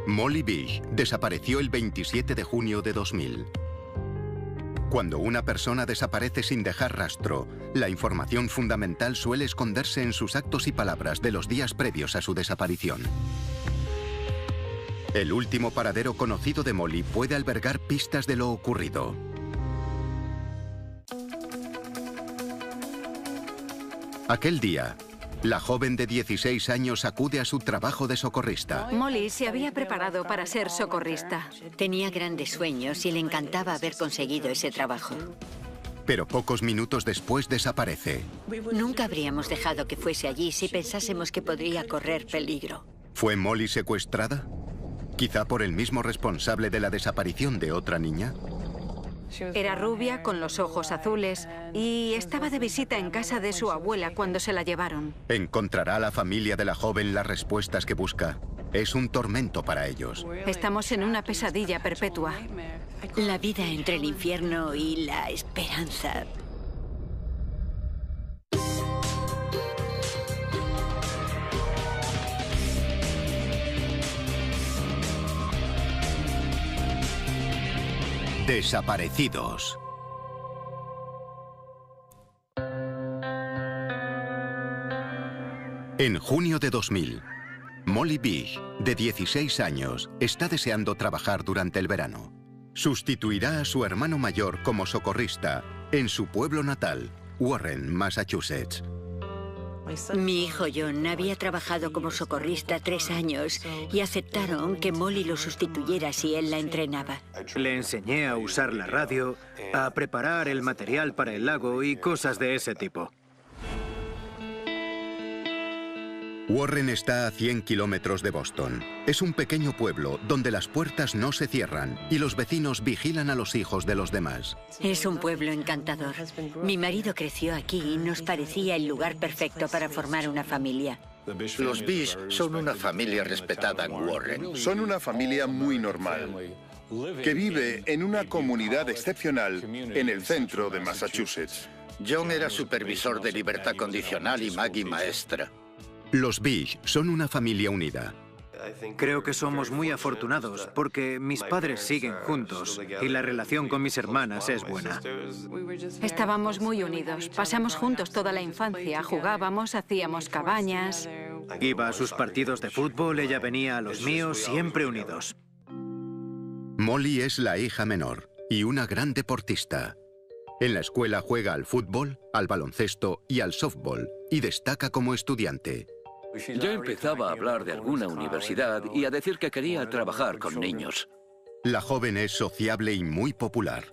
Molly Beach desapareció el 27 de junio de 2000. Cuando una persona desaparece sin dejar rastro, la información fundamental suele esconderse en sus actos y palabras de los días previos a su desaparición. El último paradero conocido de Molly puede albergar pistas de lo ocurrido. Aquel día, la joven de 16 años acude a su trabajo de socorrista. Molly se había preparado para ser socorrista. Tenía grandes sueños y le encantaba haber conseguido ese trabajo. Pero pocos minutos después desaparece. Nunca habríamos dejado que fuese allí si pensásemos que podría correr peligro. ¿Fue Molly secuestrada? ¿Quizá por el mismo responsable de la desaparición de otra niña? Era rubia, con los ojos azules, y estaba de visita en casa de su abuela cuando se la llevaron. ¿Encontrará la familia de la joven las respuestas que busca? Es un tormento para ellos. Estamos en una pesadilla perpetua. La vida entre el infierno y la esperanza. Desaparecidos. En junio de 2000, Molly Beach, de 16 años, está deseando trabajar durante el verano. Sustituirá a su hermano mayor como socorrista en su pueblo natal, Warren, Massachusetts. Mi hijo John había trabajado como socorrista 3 años y aceptaron que Molly lo sustituyera si él la entrenaba. Le enseñé a usar la radio, a preparar el material para el lago y cosas de ese tipo. Warren está a 100 kilómetros de Boston. Es un pequeño pueblo donde las puertas no se cierran y los vecinos vigilan a los hijos de los demás. Es un pueblo encantador. Mi marido creció aquí y nos parecía el lugar perfecto para formar una familia. Los Beach son una familia respetada en Warren. Son una familia muy normal, que vive en una comunidad excepcional en el centro de Massachusetts. John era supervisor de libertad condicional y Maggie maestra. Los Beach son una familia unida. Creo que somos muy afortunados porque mis padres siguen juntos y la relación con mis hermanas es buena. Estábamos muy unidos. Pasamos juntos toda la infancia. Jugábamos, hacíamos cabañas. Iba a sus partidos de fútbol, ella venía a los míos, siempre unidos. Molly es la hija menor y una gran deportista. En la escuela juega al fútbol, al baloncesto y al softball y destaca como estudiante. Ya empezaba a hablar de alguna universidad y a decir que quería trabajar con niños. La joven es sociable y muy popular.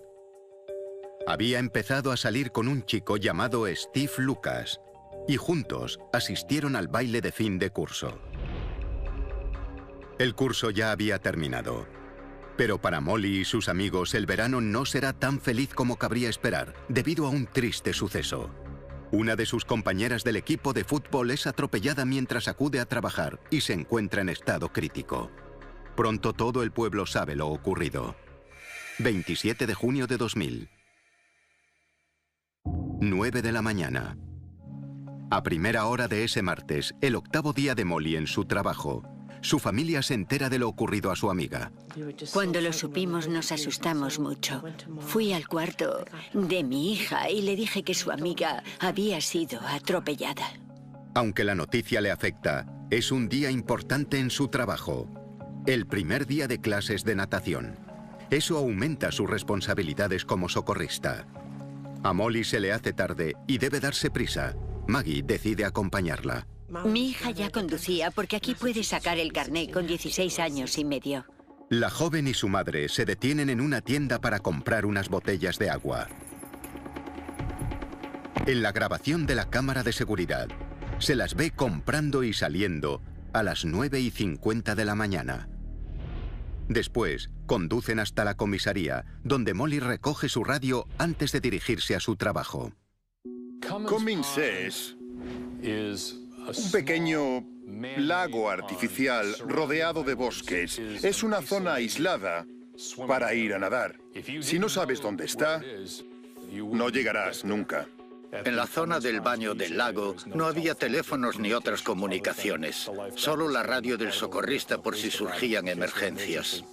Había empezado a salir con un chico llamado Steve Lucas y juntos asistieron al baile de fin de curso. El curso ya había terminado, pero para Molly y sus amigos el verano no será tan feliz como cabría esperar debido a un triste suceso. Una de sus compañeras del equipo de fútbol es atropellada mientras acude a trabajar y se encuentra en estado crítico. Pronto todo el pueblo sabe lo ocurrido. 27 de junio de 2000. 9 de la mañana. A primera hora de ese martes, el octavo día de Molly en su trabajo, su familia se entera de lo ocurrido a su amiga. Cuando lo supimos nos asustamos mucho. Fui al cuarto de mi hija y le dije que su amiga había sido atropellada. Aunque la noticia le afecta, es un día importante en su trabajo. El primer día de clases de natación. Eso aumenta sus responsabilidades como socorrista. A Molly se le hace tarde y debe darse prisa. Maggie decide acompañarla. Mi hija ya conducía porque aquí puede sacar el carné con 16 años y medio. La joven y su madre se detienen en una tienda para comprar unas botellas de agua. En la grabación de la cámara de seguridad, se las ve comprando y saliendo a las 9:50 de la mañana. Después, conducen hasta la comisaría, donde Molly recoge su radio antes de dirigirse a su trabajo. Cummings es un pequeño lago artificial rodeado de bosques. Es una zona aislada para ir a nadar. Si no sabes dónde está, no llegarás nunca. En la zona del baño del lago no había teléfonos ni otras comunicaciones, solo la radio del socorrista por si surgían emergencias.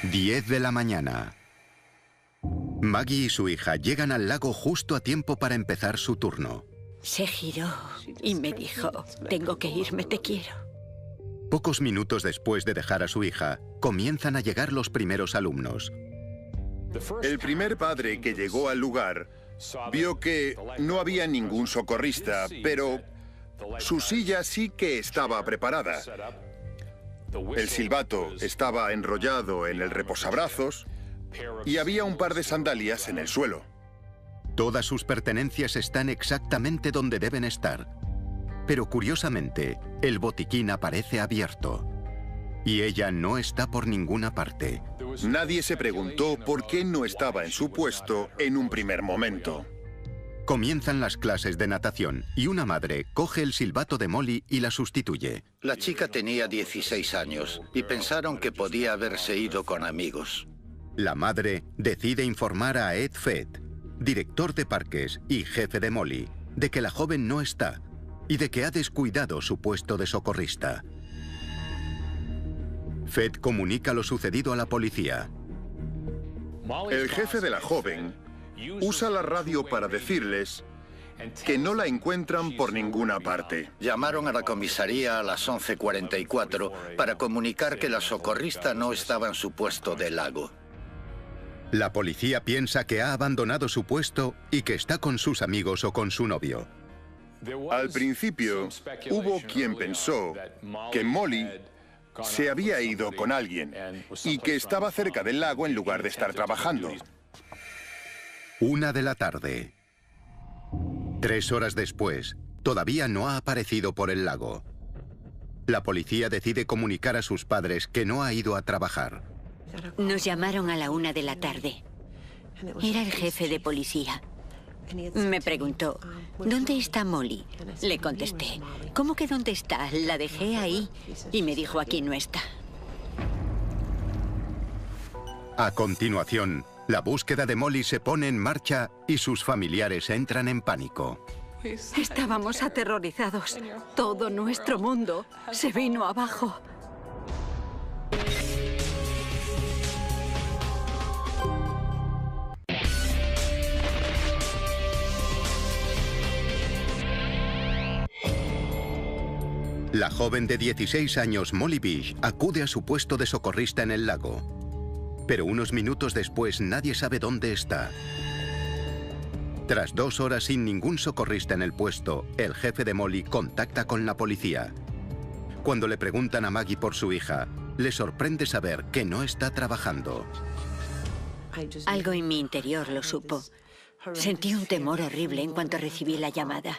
10 de la mañana. Maggie y su hija llegan al lago justo a tiempo para empezar su turno. Se giró y me dijo, tengo que irme, te quiero. Pocos minutos después de dejar a su hija, comienzan a llegar los primeros alumnos. El primer padre que llegó al lugar vio que no había ningún socorrista, pero su silla sí que estaba preparada. El silbato estaba enrollado en el reposabrazos y había un par de sandalias en el suelo. Todas sus pertenencias están exactamente donde deben estar. Pero curiosamente, el botiquín aparece abierto. Y ella no está por ninguna parte. Nadie se preguntó por qué no estaba en su puesto en un primer momento. Comienzan las clases de natación y una madre coge el silbato de Molly y la sustituye. La chica tenía 16 años y pensaron que podía haberse ido con amigos. La madre decide informar a Ed Fett, director de parques y jefe de Molly, de que la joven no está y de que ha descuidado su puesto de socorrista. Fett comunica lo sucedido a la policía. El jefe de la joven usa la radio para decirles que no la encuentran por ninguna parte. Llamaron a la comisaría a las 11:44 para comunicar que la socorrista no estaba en su puesto del lago. La policía piensa que ha abandonado su puesto y que está con sus amigos o con su novio. Al principio, hubo quien pensó que Molly se había ido con alguien y que estaba cerca del lago en lugar de estar trabajando. 1 de la tarde. 3 horas después, todavía no ha aparecido por el lago. La policía decide comunicar a sus padres que no ha ido a trabajar. Nos llamaron a la 1 de la tarde. Era el jefe de policía. Me preguntó, ¿dónde está Molly? Le contesté, ¿cómo que dónde está? La dejé ahí. Y me dijo, aquí no está. A continuación, la búsqueda de Molly se pone en marcha y sus familiares entran en pánico. Estábamos aterrorizados. Todo nuestro mundo se vino abajo. La joven de 16 años, Molly Beach, acude a su puesto de socorrista en el lago. Pero unos minutos después nadie sabe dónde está. Tras 2 horas sin ningún socorrista en el puesto, el jefe de Molly contacta con la policía. Cuando le preguntan a Maggie por su hija, le sorprende saber que no está trabajando. Algo en mi interior lo supo. Sentí un temor horrible en cuanto recibí la llamada.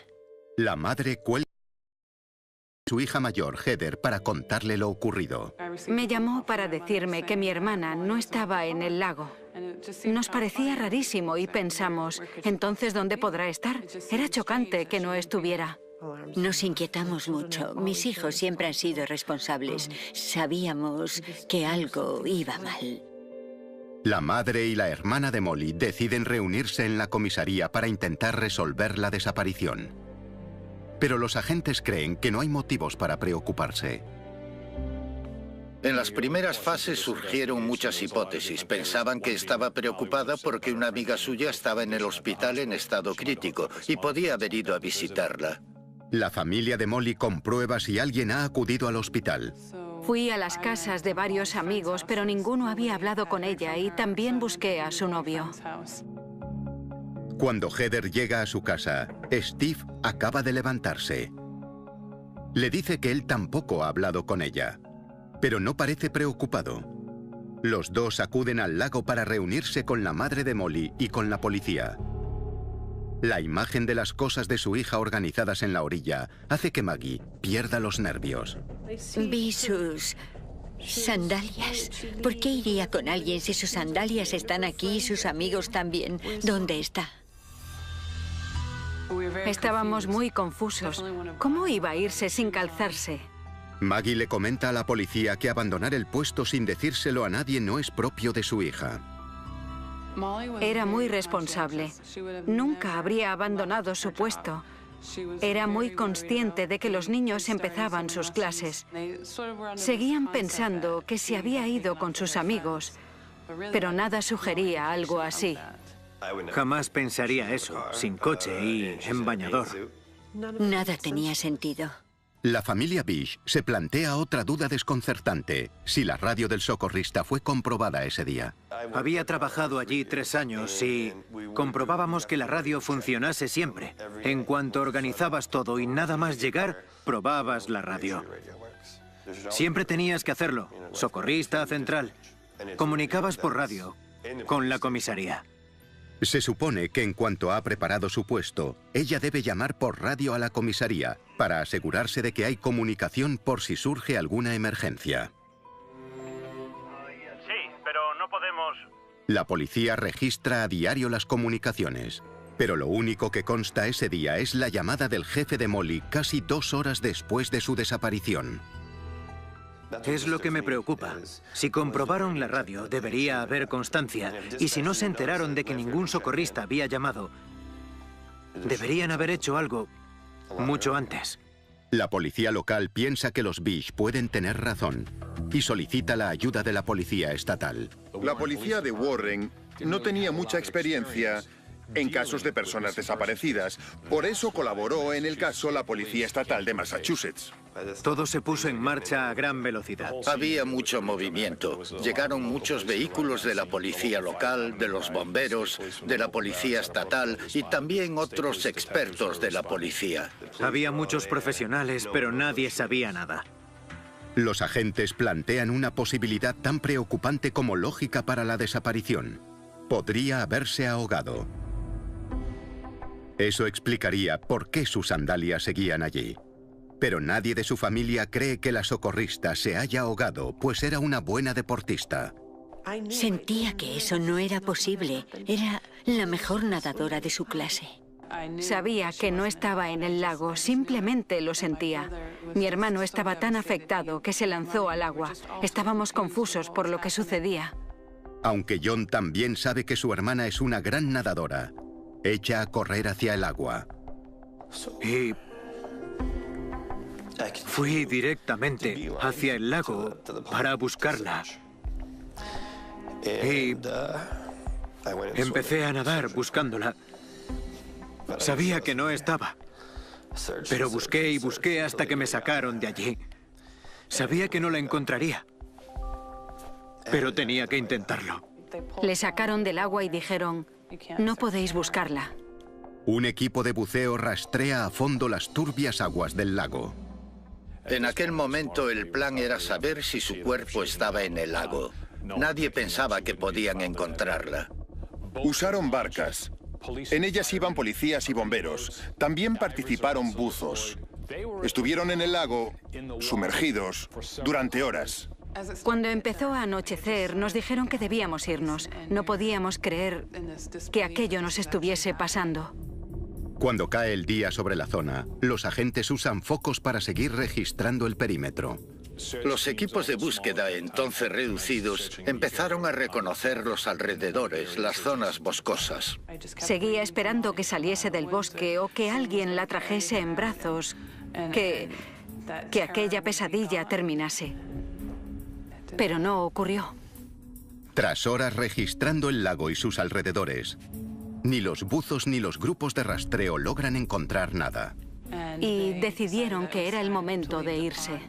La madre cuelga a su hija mayor, Heather, para contarle lo ocurrido. Me llamó para decirme que mi hermana no estaba en el lago. Nos parecía rarísimo y pensamos, ¿entonces dónde podrá estar? Era chocante que no estuviera. Nos inquietamos mucho. Mis hijos siempre han sido responsables. Sabíamos que algo iba mal. La madre y la hermana de Molly deciden reunirse en la comisaría para intentar resolver la desaparición. Pero los agentes creen que no hay motivos para preocuparse. En las primeras fases surgieron muchas hipótesis. Pensaban que estaba preocupada porque una amiga suya estaba en el hospital en estado crítico y podía haber ido a visitarla. La familia de Molly comprueba si alguien ha acudido al hospital. Fui a las casas de varios amigos, pero ninguno había hablado con ella y también busqué a su novio. Cuando Heather llega a su casa, Steve acaba de levantarse. Le dice que él tampoco ha hablado con ella, pero no parece preocupado. Los dos acuden al lago para reunirse con la madre de Molly y con la policía. La imagen de las cosas de su hija organizadas en la orilla hace que Maggie pierda los nervios. Vi sus sandalias. ¿Por qué iría con alguien si sus sandalias están aquí y sus amigos también? ¿Dónde está? Estábamos muy confusos. ¿Cómo iba a irse sin calzarse? Maggie le comenta a la policía que abandonar el puesto sin decírselo a nadie no es propio de su hija. Era muy responsable. Nunca habría abandonado su puesto. Era muy consciente de que los niños empezaban sus clases. Seguían pensando que se había ido con sus amigos, pero nada sugería algo así. Jamás pensaría eso, sin coche y en bañador. Nada tenía sentido. La familia Bish se plantea otra duda desconcertante: si la radio del socorrista fue comprobada ese día. Había trabajado allí 3 años y comprobábamos que la radio funcionase siempre. En cuanto organizabas todo y nada más llegar, probabas la radio. Siempre tenías que hacerlo. Socorrista central. Comunicabas por radio con la comisaría. Se supone que en cuanto ha preparado su puesto, ella debe llamar por radio a la comisaría para asegurarse de que hay comunicación por si surge alguna emergencia. Sí, pero no podemos... La policía registra a diario las comunicaciones, pero lo único que consta ese día es la llamada del jefe de Molly casi 2 horas después de su desaparición. Es lo que me preocupa. Si comprobaron la radio, debería haber constancia. Y si no se enteraron de que ningún socorrista había llamado, deberían haber hecho algo mucho antes. La policía local piensa que los Bish pueden tener razón y solicita la ayuda de la policía estatal. La policía de Warren no tenía mucha experiencia en casos de personas desaparecidas. Por eso colaboró en el caso la Policía Estatal de Massachusetts. Todo se puso en marcha a gran velocidad. Había mucho movimiento. Llegaron muchos vehículos de la policía local, de los bomberos, de la policía estatal y también otros expertos de la policía. Había muchos profesionales, pero nadie sabía nada. Los agentes plantean una posibilidad tan preocupante como lógica para la desaparición. Podría haberse ahogado. Eso explicaría por qué sus sandalias seguían allí. Pero nadie de su familia cree que la socorrista se haya ahogado, pues era una buena deportista. Sentía que eso no era posible. Era la mejor nadadora de su clase. Sabía que no estaba en el lago, simplemente lo sentía. Mi hermano estaba tan afectado que se lanzó al agua. Estábamos confusos por lo que sucedía. Aunque John también sabe que su hermana es una gran nadadora, echa a correr hacia el agua. Y fui directamente hacia el lago para buscarla. Y empecé a nadar buscándola. Sabía que no estaba, pero busqué y busqué hasta que me sacaron de allí. Sabía que no la encontraría, pero tenía que intentarlo. Le sacaron del agua y dijeron: no podéis buscarla. Un equipo de buceo rastrea a fondo las turbias aguas del lago. En aquel momento el plan era saber si su cuerpo estaba en el lago. Nadie pensaba que podían encontrarla. Usaron barcas. En ellas iban policías y bomberos. También participaron buzos. Estuvieron en el lago, sumergidos, durante horas. Cuando empezó a anochecer, nos dijeron que debíamos irnos. No podíamos creer que aquello nos estuviese pasando. Cuando cae el día sobre la zona, los agentes usan focos para seguir registrando el perímetro. Los equipos de búsqueda, entonces reducidos, empezaron a reconocer los alrededores, las zonas boscosas. Seguía esperando que saliese del bosque o que alguien la trajese en brazos, que aquella pesadilla terminase. Pero no ocurrió. Tras horas registrando el lago y sus alrededores, ni los buzos ni los grupos de rastreo logran encontrar nada. Y decidieron que era el momento de irse.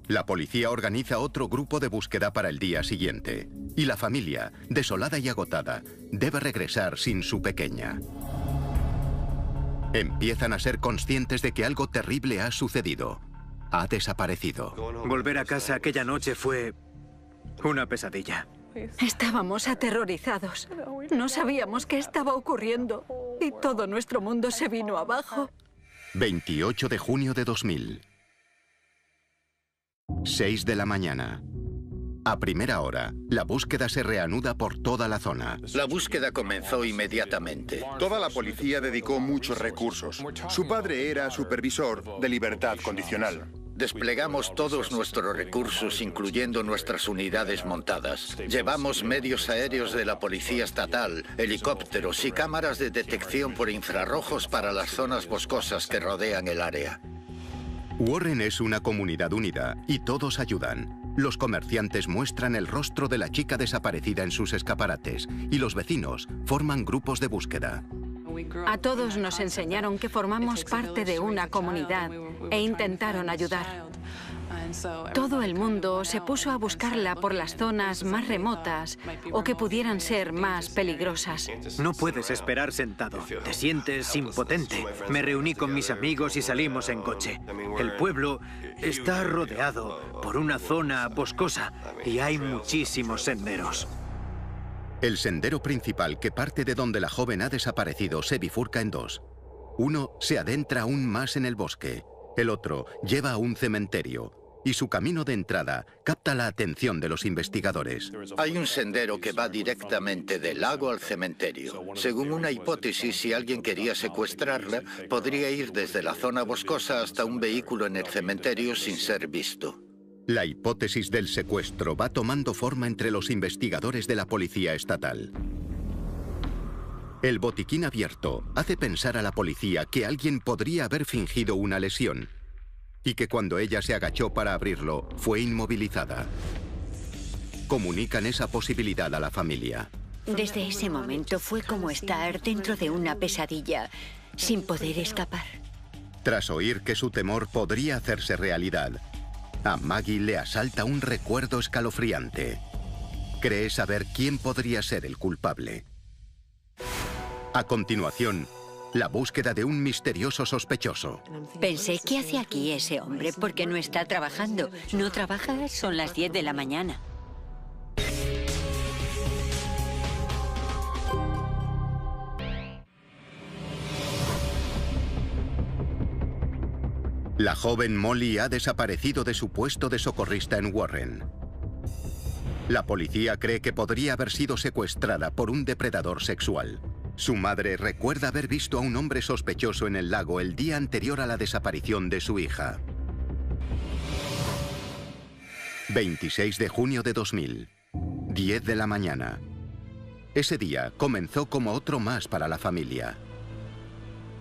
La policía organiza otro grupo de búsqueda para el día siguiente. Y la familia, desolada y agotada, debe regresar sin su pequeña. Empiezan a ser conscientes de que algo terrible ha sucedido. Ha desaparecido. Volver a casa aquella noche fue una pesadilla. Estábamos aterrorizados. No sabíamos qué estaba ocurriendo. Y todo nuestro mundo se vino abajo. 28 de junio de 2000. 6 de la mañana. A primera hora, la búsqueda se reanuda por toda la zona. La búsqueda comenzó inmediatamente. Toda la policía dedicó muchos recursos. Su padre era supervisor de libertad condicional. Desplegamos todos nuestros recursos, incluyendo nuestras unidades montadas. Llevamos medios aéreos de la Policía Estatal, helicópteros y cámaras de detección por infrarrojos para las zonas boscosas que rodean el área. Warren es una comunidad unida y todos ayudan. Los comerciantes muestran el rostro de la chica desaparecida en sus escaparates y los vecinos forman grupos de búsqueda. A todos nos enseñaron que formamos parte de una comunidad e intentaron ayudar. Todo el mundo se puso a buscarla por las zonas más remotas o que pudieran ser más peligrosas. No puedes esperar sentado. Te sientes impotente. Me reuní con mis amigos y salimos en coche. El pueblo está rodeado por una zona boscosa y hay muchísimos senderos. El sendero principal que parte de donde la joven ha desaparecido se bifurca en dos. Uno se adentra aún más en el bosque. El otro lleva a un cementerio. Y su camino de entrada capta la atención de los investigadores. Hay un sendero que va directamente del lago al cementerio. Según una hipótesis, si alguien quería secuestrarla, podría ir desde la zona boscosa hasta un vehículo en el cementerio sin ser visto. La hipótesis del secuestro va tomando forma entre los investigadores de la Policía Estatal. El botiquín abierto hace pensar a la policía que alguien podría haber fingido una lesión y que cuando ella se agachó para abrirlo, fue inmovilizada. Comunican esa posibilidad a la familia. Desde ese momento fue como estar dentro de una pesadilla, sin poder escapar. Tras oír que su temor podría hacerse realidad, a Maggie le asalta un recuerdo escalofriante. Cree saber quién podría ser el culpable. A continuación, la búsqueda de un misterioso sospechoso. Pensé, ¿qué hace aquí ese hombre? Porque no está trabajando. No trabaja, son las 10 de la mañana. La joven Molly ha desaparecido de su puesto de socorrista en Warren. La policía cree que podría haber sido secuestrada por un depredador sexual. Su madre recuerda haber visto a un hombre sospechoso en el lago el día anterior a la desaparición de su hija. 26 de junio de 2000, 10 de la mañana. Ese día comenzó como otro más para la familia.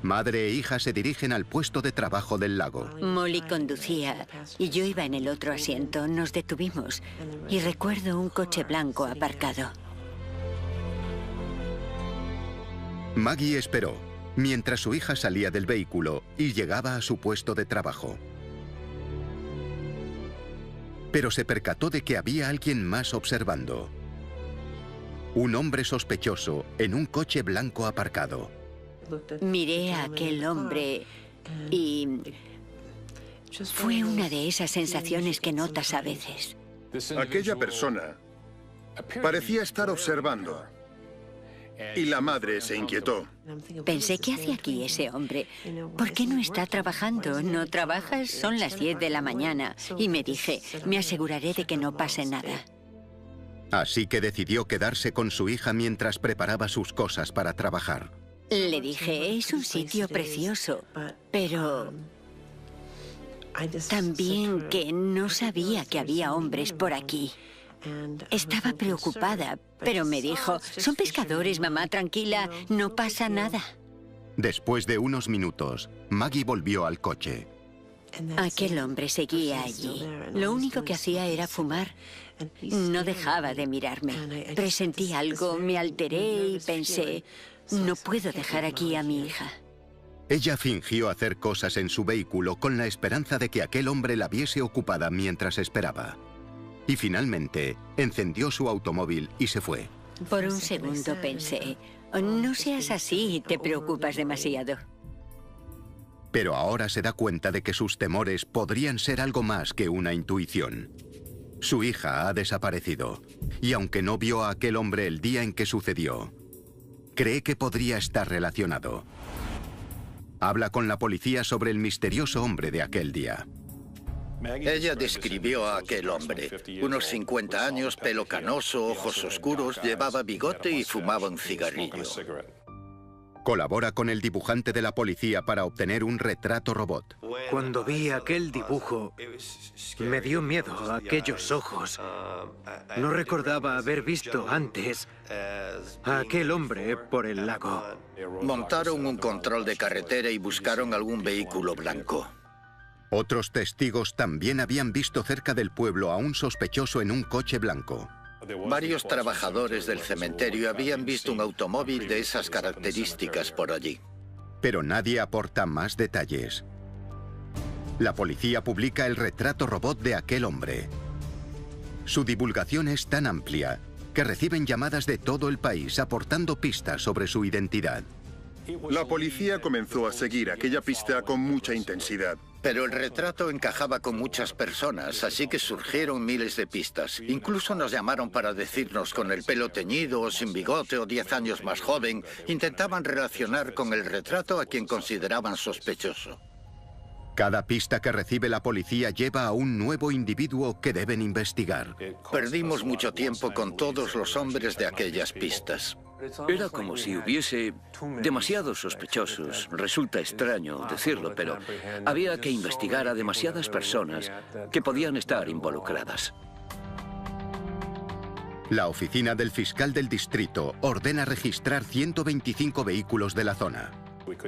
Madre e hija se dirigen al puesto de trabajo del lago. Molly conducía y yo iba en el otro asiento. Nos detuvimos y recuerdo un coche blanco aparcado. Maggie esperó, mientras su hija salía del vehículo y llegaba a su puesto de trabajo. Pero se percató de que había alguien más observando. Un hombre sospechoso en un coche blanco aparcado. Miré a aquel hombre y fue una de esas sensaciones que notas a veces. Aquella persona parecía estar observando. Y la madre se inquietó. Pensé, ¿qué hace aquí ese hombre? ¿Por qué no está trabajando? ¿No trabajas? Son las 10 de la mañana. Y me dije, me aseguraré de que no pase nada. Así que decidió quedarse con su hija mientras preparaba sus cosas para trabajar. Le dije, es un sitio precioso, pero también que no sabía que había hombres por aquí. Estaba preocupada, pero me dijo, son pescadores, mamá, tranquila, no pasa nada. Después de unos minutos, Maggie volvió al coche. Aquel hombre seguía allí. Lo único que hacía era fumar. No dejaba de mirarme. Presentí algo, me alteré y pensé, no puedo dejar aquí a mi hija. Ella fingió hacer cosas en su vehículo con la esperanza de que aquel hombre la viese ocupada mientras esperaba. Y finalmente, encendió su automóvil y se fue. Por un segundo pensé, no seas así, te preocupas demasiado. Pero ahora se da cuenta de que sus temores podrían ser algo más que una intuición. Su hija ha desaparecido, y aunque no vio a aquel hombre el día en que sucedió, cree que podría estar relacionado. Habla con la policía sobre el misterioso hombre de aquel día. Ella describió a aquel hombre. Unos 50 años, pelo canoso, ojos oscuros, llevaba bigote y fumaba un cigarrillo. Colabora con el dibujante de la policía para obtener un retrato robot. Cuando vi aquel dibujo, me dio miedo aquellos ojos. No recordaba haber visto antes a aquel hombre por el lago. Montaron un control de carretera y buscaron algún vehículo blanco. Otros testigos también habían visto cerca del pueblo a un sospechoso en un coche blanco. Varios trabajadores del cementerio habían visto un automóvil de esas características por allí. Pero nadie aporta más detalles. La policía publica el retrato robot de aquel hombre. Su divulgación es tan amplia que reciben llamadas de todo el país aportando pistas sobre su identidad. La policía comenzó a seguir aquella pista con mucha intensidad. Pero el retrato encajaba con muchas personas, así que surgieron miles de pistas. Incluso nos llamaron para decirnos con el pelo teñido o sin bigote o 10 años más joven. Intentaban relacionar con el retrato a quien consideraban sospechoso. Cada pista que recibe la policía lleva a un nuevo individuo que deben investigar. Perdimos mucho tiempo con todos los hombres de aquellas pistas. Era como si hubiese demasiados sospechosos. Resulta extraño decirlo, pero había que investigar a demasiadas personas que podían estar involucradas. La oficina del fiscal del distrito ordena registrar 125 vehículos de la zona.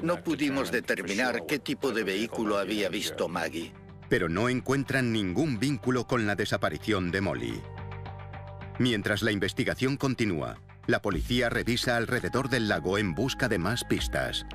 No pudimos determinar qué tipo de vehículo había visto Maggie. Pero no encuentran ningún vínculo con la desaparición de Molly. Mientras la investigación continúa, la policía revisa alrededor del lago en busca de más pistas.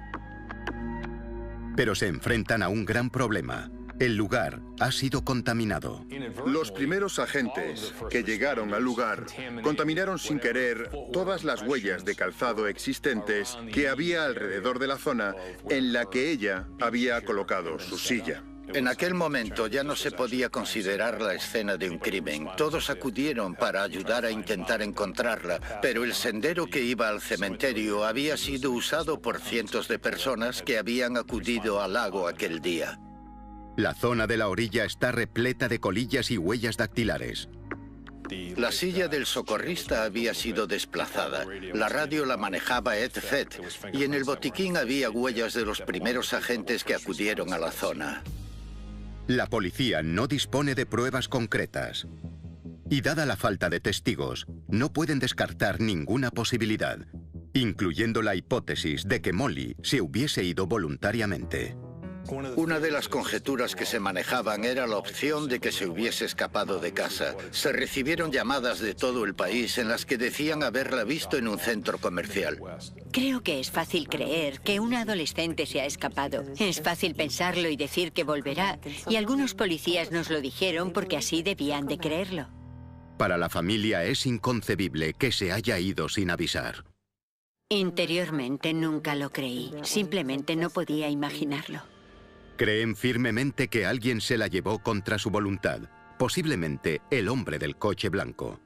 Pero se enfrentan a un gran problema. El lugar ha sido contaminado. Los primeros agentes que llegaron al lugar contaminaron sin querer todas las huellas de calzado existentes que había alrededor de la zona en la que ella había colocado su silla. En aquel momento ya no se podía considerar la escena de un crimen. Todos acudieron para ayudar a intentar encontrarla, pero el sendero que iba al cementerio había sido usado por cientos de personas que habían acudido al lago aquel día. La zona de la orilla está repleta de colillas y huellas dactilares. La silla del socorrista había sido desplazada. La radio la manejaba Ed Fed y en el botiquín había huellas de los primeros agentes que acudieron a la zona. La policía no dispone de pruebas concretas. Y dada la falta de testigos, no pueden descartar ninguna posibilidad, incluyendo la hipótesis de que Molly se hubiese ido voluntariamente. Una de las conjeturas que se manejaban era la opción de que se hubiese escapado de casa. Se recibieron llamadas de todo el país en las que decían haberla visto en un centro comercial. Creo que es fácil creer que una adolescente se ha escapado. Es fácil pensarlo y decir que volverá. Y algunos policías nos lo dijeron porque así debían de creerlo. Para la familia es inconcebible que se haya ido sin avisar. Interiormente nunca lo creí. Simplemente no podía imaginarlo. Creen firmemente que alguien se la llevó contra su voluntad, posiblemente el hombre del coche blanco.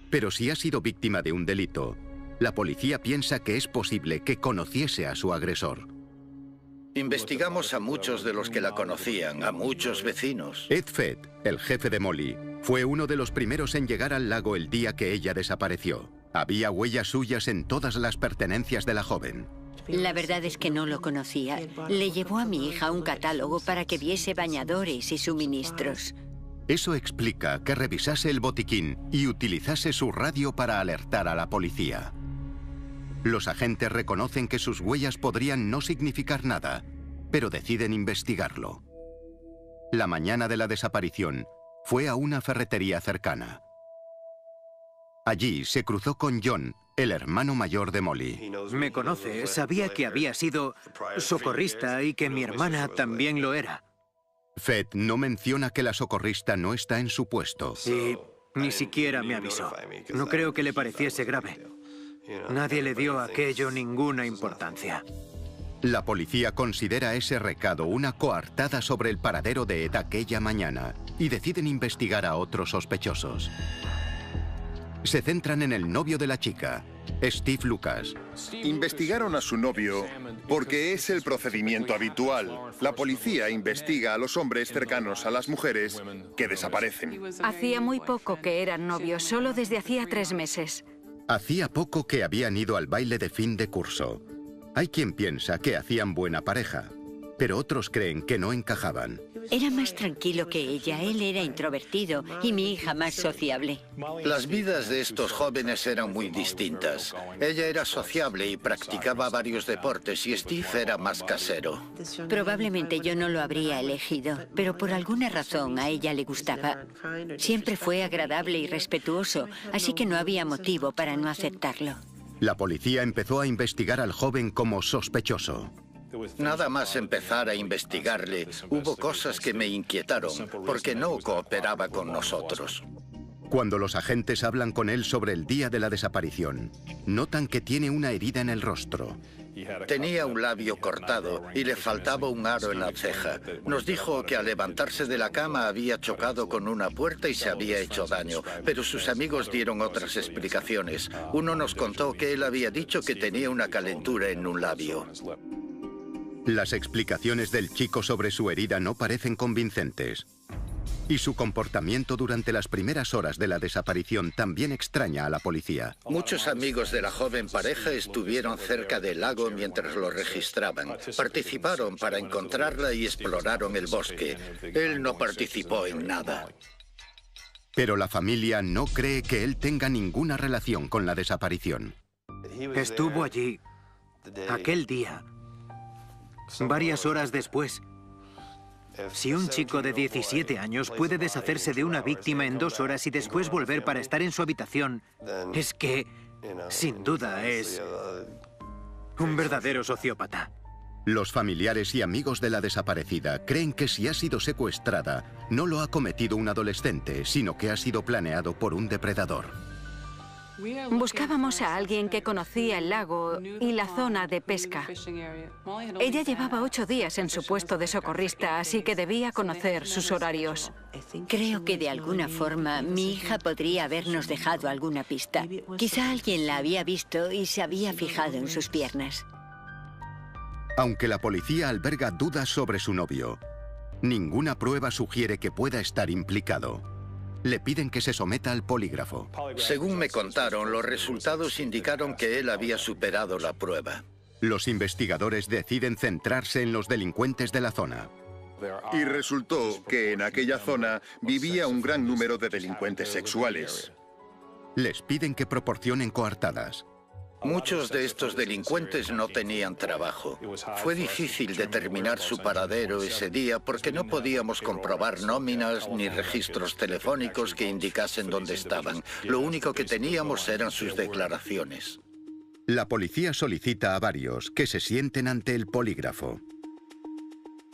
Pero si ha sido víctima de un delito, la policía piensa que es posible que conociese a su agresor. Investigamos a muchos de los que la conocían, a muchos vecinos. Ed Fed, el jefe de Molly, fue uno de los primeros en llegar al lago el día que ella desapareció. Había huellas suyas en todas las pertenencias de la joven. La verdad es que no lo conocía. Le llevó a mi hija un catálogo para que viese bañadores y suministros. Eso explica que revisase el botiquín y utilizase su radio para alertar a la policía. Los agentes reconocen que sus huellas podrían no significar nada, pero deciden investigarlo. La mañana de la desaparición, fue a una ferretería cercana. Allí se cruzó con John, el hermano mayor de Molly. Me conoce, sabía que había sido socorrista y que mi hermana también lo era. Fed no menciona que la socorrista no está en su puesto. Y ni siquiera me avisó. No creo que le pareciese grave. Nadie le dio a aquello ninguna importancia. La policía considera ese recado una coartada sobre el paradero de Ed aquella mañana y deciden investigar a otros sospechosos. Se centran en el novio de la chica, Steve Lucas. Investigaron a su novio porque es el procedimiento habitual. La policía investiga a los hombres cercanos a las mujeres que desaparecen. Hacía muy poco que eran novios, solo desde hacía 3 meses. Hacía poco que habían ido al baile de fin de curso. Hay quien piensa que hacían buena pareja, pero otros creen que no encajaban. Era más tranquilo que ella. Él era introvertido y mi hija más sociable. Las vidas de estos jóvenes eran muy distintas. Ella era sociable y practicaba varios deportes y Steve era más casero. Probablemente yo no lo habría elegido, pero por alguna razón a ella le gustaba. Siempre fue agradable y respetuoso, así que no había motivo para no aceptarlo. La policía empezó a investigar al joven como sospechoso. Nada más empezar a investigarle, hubo cosas que me inquietaron, porque no cooperaba con nosotros. Cuando los agentes hablan con él sobre el día de la desaparición, notan que tiene una herida en el rostro. Tenía un labio cortado y le faltaba un aro en la ceja. Nos dijo que al levantarse de la cama había chocado con una puerta y se había hecho daño, pero sus amigos dieron otras explicaciones. Uno nos contó que él había dicho que tenía una calentura en un labio. Las explicaciones del chico sobre su herida no parecen convincentes. Y su comportamiento durante las primeras horas de la desaparición también extraña a la policía. Muchos amigos de la joven pareja estuvieron cerca del lago mientras lo registraban. Participaron para encontrarla y exploraron el bosque. Él no participó en nada. Pero la familia no cree que él tenga ninguna relación con la desaparición. Estuvo allí aquel día, varias horas después. Si un chico de 17 años puede deshacerse de una víctima en 2 horas y después volver para estar en su habitación, es que, sin duda, es un verdadero sociópata. Los familiares y amigos de la desaparecida creen que si ha sido secuestrada, no lo ha cometido un adolescente, sino que ha sido planeado por un depredador. Buscábamos a alguien que conocía el lago y la zona de pesca. Ella llevaba 8 días en su puesto de socorrista, así que debía conocer sus horarios. Creo que de alguna forma mi hija podría habernos dejado alguna pista. Quizá alguien la había visto y se había fijado en sus piernas. Aunque la policía alberga dudas sobre su novio, ninguna prueba sugiere que pueda estar implicado. Le piden que se someta al polígrafo. Según me contaron, los resultados indicaron que él había superado la prueba. Los investigadores deciden centrarse en los delincuentes de la zona. Y resultó que en aquella zona vivía un gran número de delincuentes sexuales. Les piden que proporcionen coartadas. Muchos de estos delincuentes no tenían trabajo. Fue difícil determinar su paradero ese día porque no podíamos comprobar nóminas ni registros telefónicos que indicasen dónde estaban. Lo único que teníamos eran sus declaraciones. La policía solicita a varios que se sienten ante el polígrafo.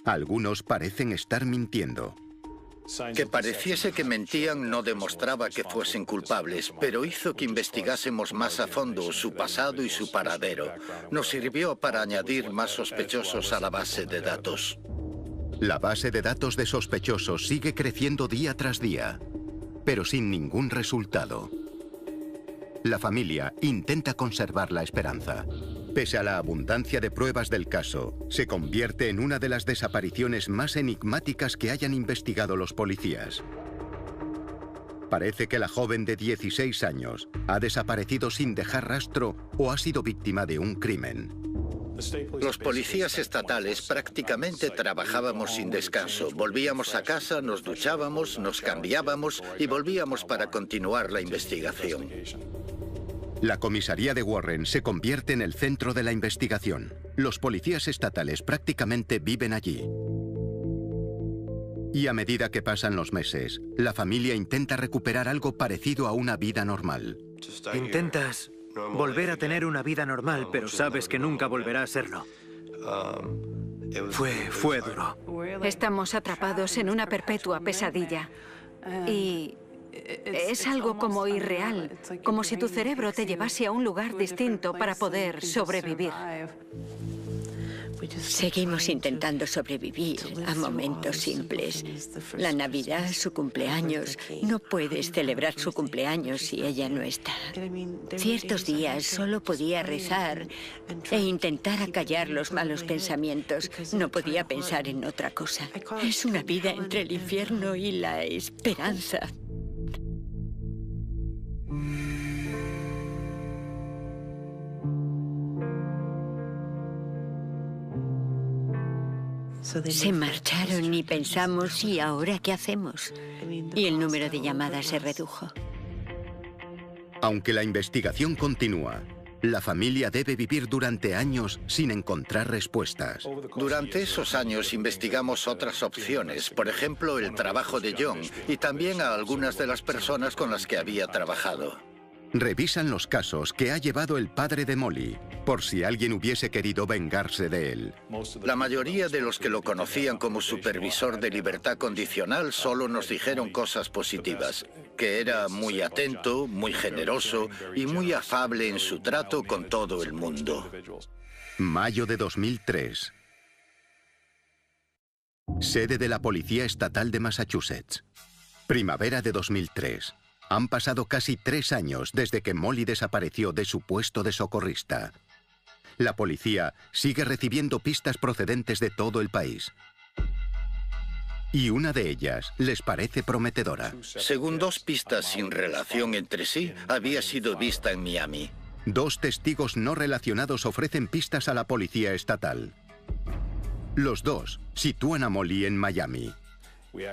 Algunos parecen estar mintiendo. Que pareciese que mentían no demostraba que fuesen culpables, pero hizo que investigásemos más a fondo su pasado y su paradero. Nos sirvió para añadir más sospechosos a la base de datos. La base de datos de sospechosos sigue creciendo día tras día, pero sin ningún resultado. La familia intenta conservar la esperanza. Pese a la abundancia de pruebas del caso, se convierte en una de las desapariciones más enigmáticas que hayan investigado los policías. Parece que la joven de 16 años ha desaparecido sin dejar rastro o ha sido víctima de un crimen. Los policías estatales prácticamente trabajábamos sin descanso. Volvíamos a casa, nos duchábamos, nos cambiábamos y volvíamos para continuar la investigación. La comisaría de Warren se convierte en el centro de la investigación. Los policías estatales prácticamente viven allí. Y a medida que pasan los meses, la familia intenta recuperar algo parecido a una vida normal. Intentas volver a tener una vida normal, pero sabes que nunca volverá a serlo. Fue duro. Estamos atrapados en una perpetua pesadilla. Y es algo como irreal, como si tu cerebro te llevase a un lugar distinto para poder sobrevivir. Seguimos intentando sobrevivir a momentos simples. La Navidad, su cumpleaños. No puedes celebrar su cumpleaños si ella no está. Ciertos días solo podía rezar e intentar acallar los malos pensamientos. No podía pensar en otra cosa. Es una vida entre el infierno y la esperanza. Se marcharon y pensamos, ¿y ahora qué hacemos? Y el número de llamadas se redujo. Aunque la investigación continúa, la familia debe vivir durante años sin encontrar respuestas. Durante esos años investigamos otras opciones, por ejemplo, el trabajo de John y también a algunas de las personas con las que había trabajado. Revisan los casos que ha llevado el padre de Molly, por si alguien hubiese querido vengarse de él. La mayoría de los que lo conocían como supervisor de libertad condicional solo nos dijeron cosas positivas, que era muy atento, muy generoso y muy afable en su trato con todo el mundo. Mayo de 2003. Sede de la Policía Estatal de Massachusetts. Primavera de 2003. Han pasado casi 3 años desde que Molly desapareció de su puesto de socorrista. La policía sigue recibiendo pistas procedentes de todo el país. Y una de ellas les parece prometedora. Según 2 pistas sin relación entre sí, había sido vista en Miami. 2 testigos no relacionados ofrecen pistas a la policía estatal. Los 2 sitúan a Molly en Miami.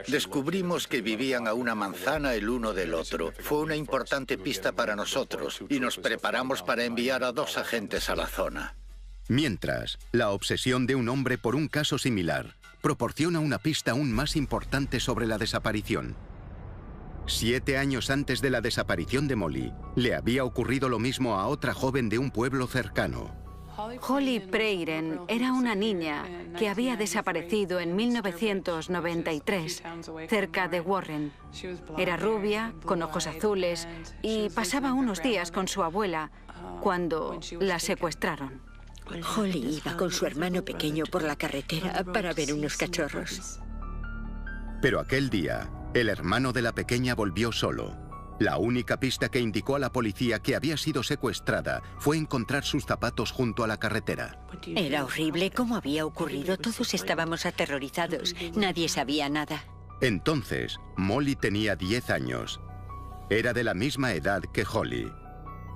Descubrimos que vivían a una manzana el uno del otro. Fue una importante pista para nosotros y nos preparamos para enviar a 2 agentes a la zona. Mientras, la obsesión de un hombre por un caso similar proporciona una pista aún más importante sobre la desaparición. 7 años antes de la desaparición de Molly, le había ocurrido lo mismo a otra joven de un pueblo cercano. Holly Preyren era una niña que había desaparecido en 1993, cerca de Warren. Era rubia, con ojos azules, y pasaba unos días con su abuela cuando la secuestraron. Holly iba con su hermano pequeño por la carretera para ver unos cachorros. Pero aquel día, el hermano de la pequeña volvió solo. La única pista que indicó a la policía que había sido secuestrada fue encontrar sus zapatos junto a la carretera. Era horrible. ¿Cómo había ocurrido? Todos estábamos aterrorizados. Nadie sabía nada. Entonces, Molly tenía 10 años. Era de la misma edad que Holly.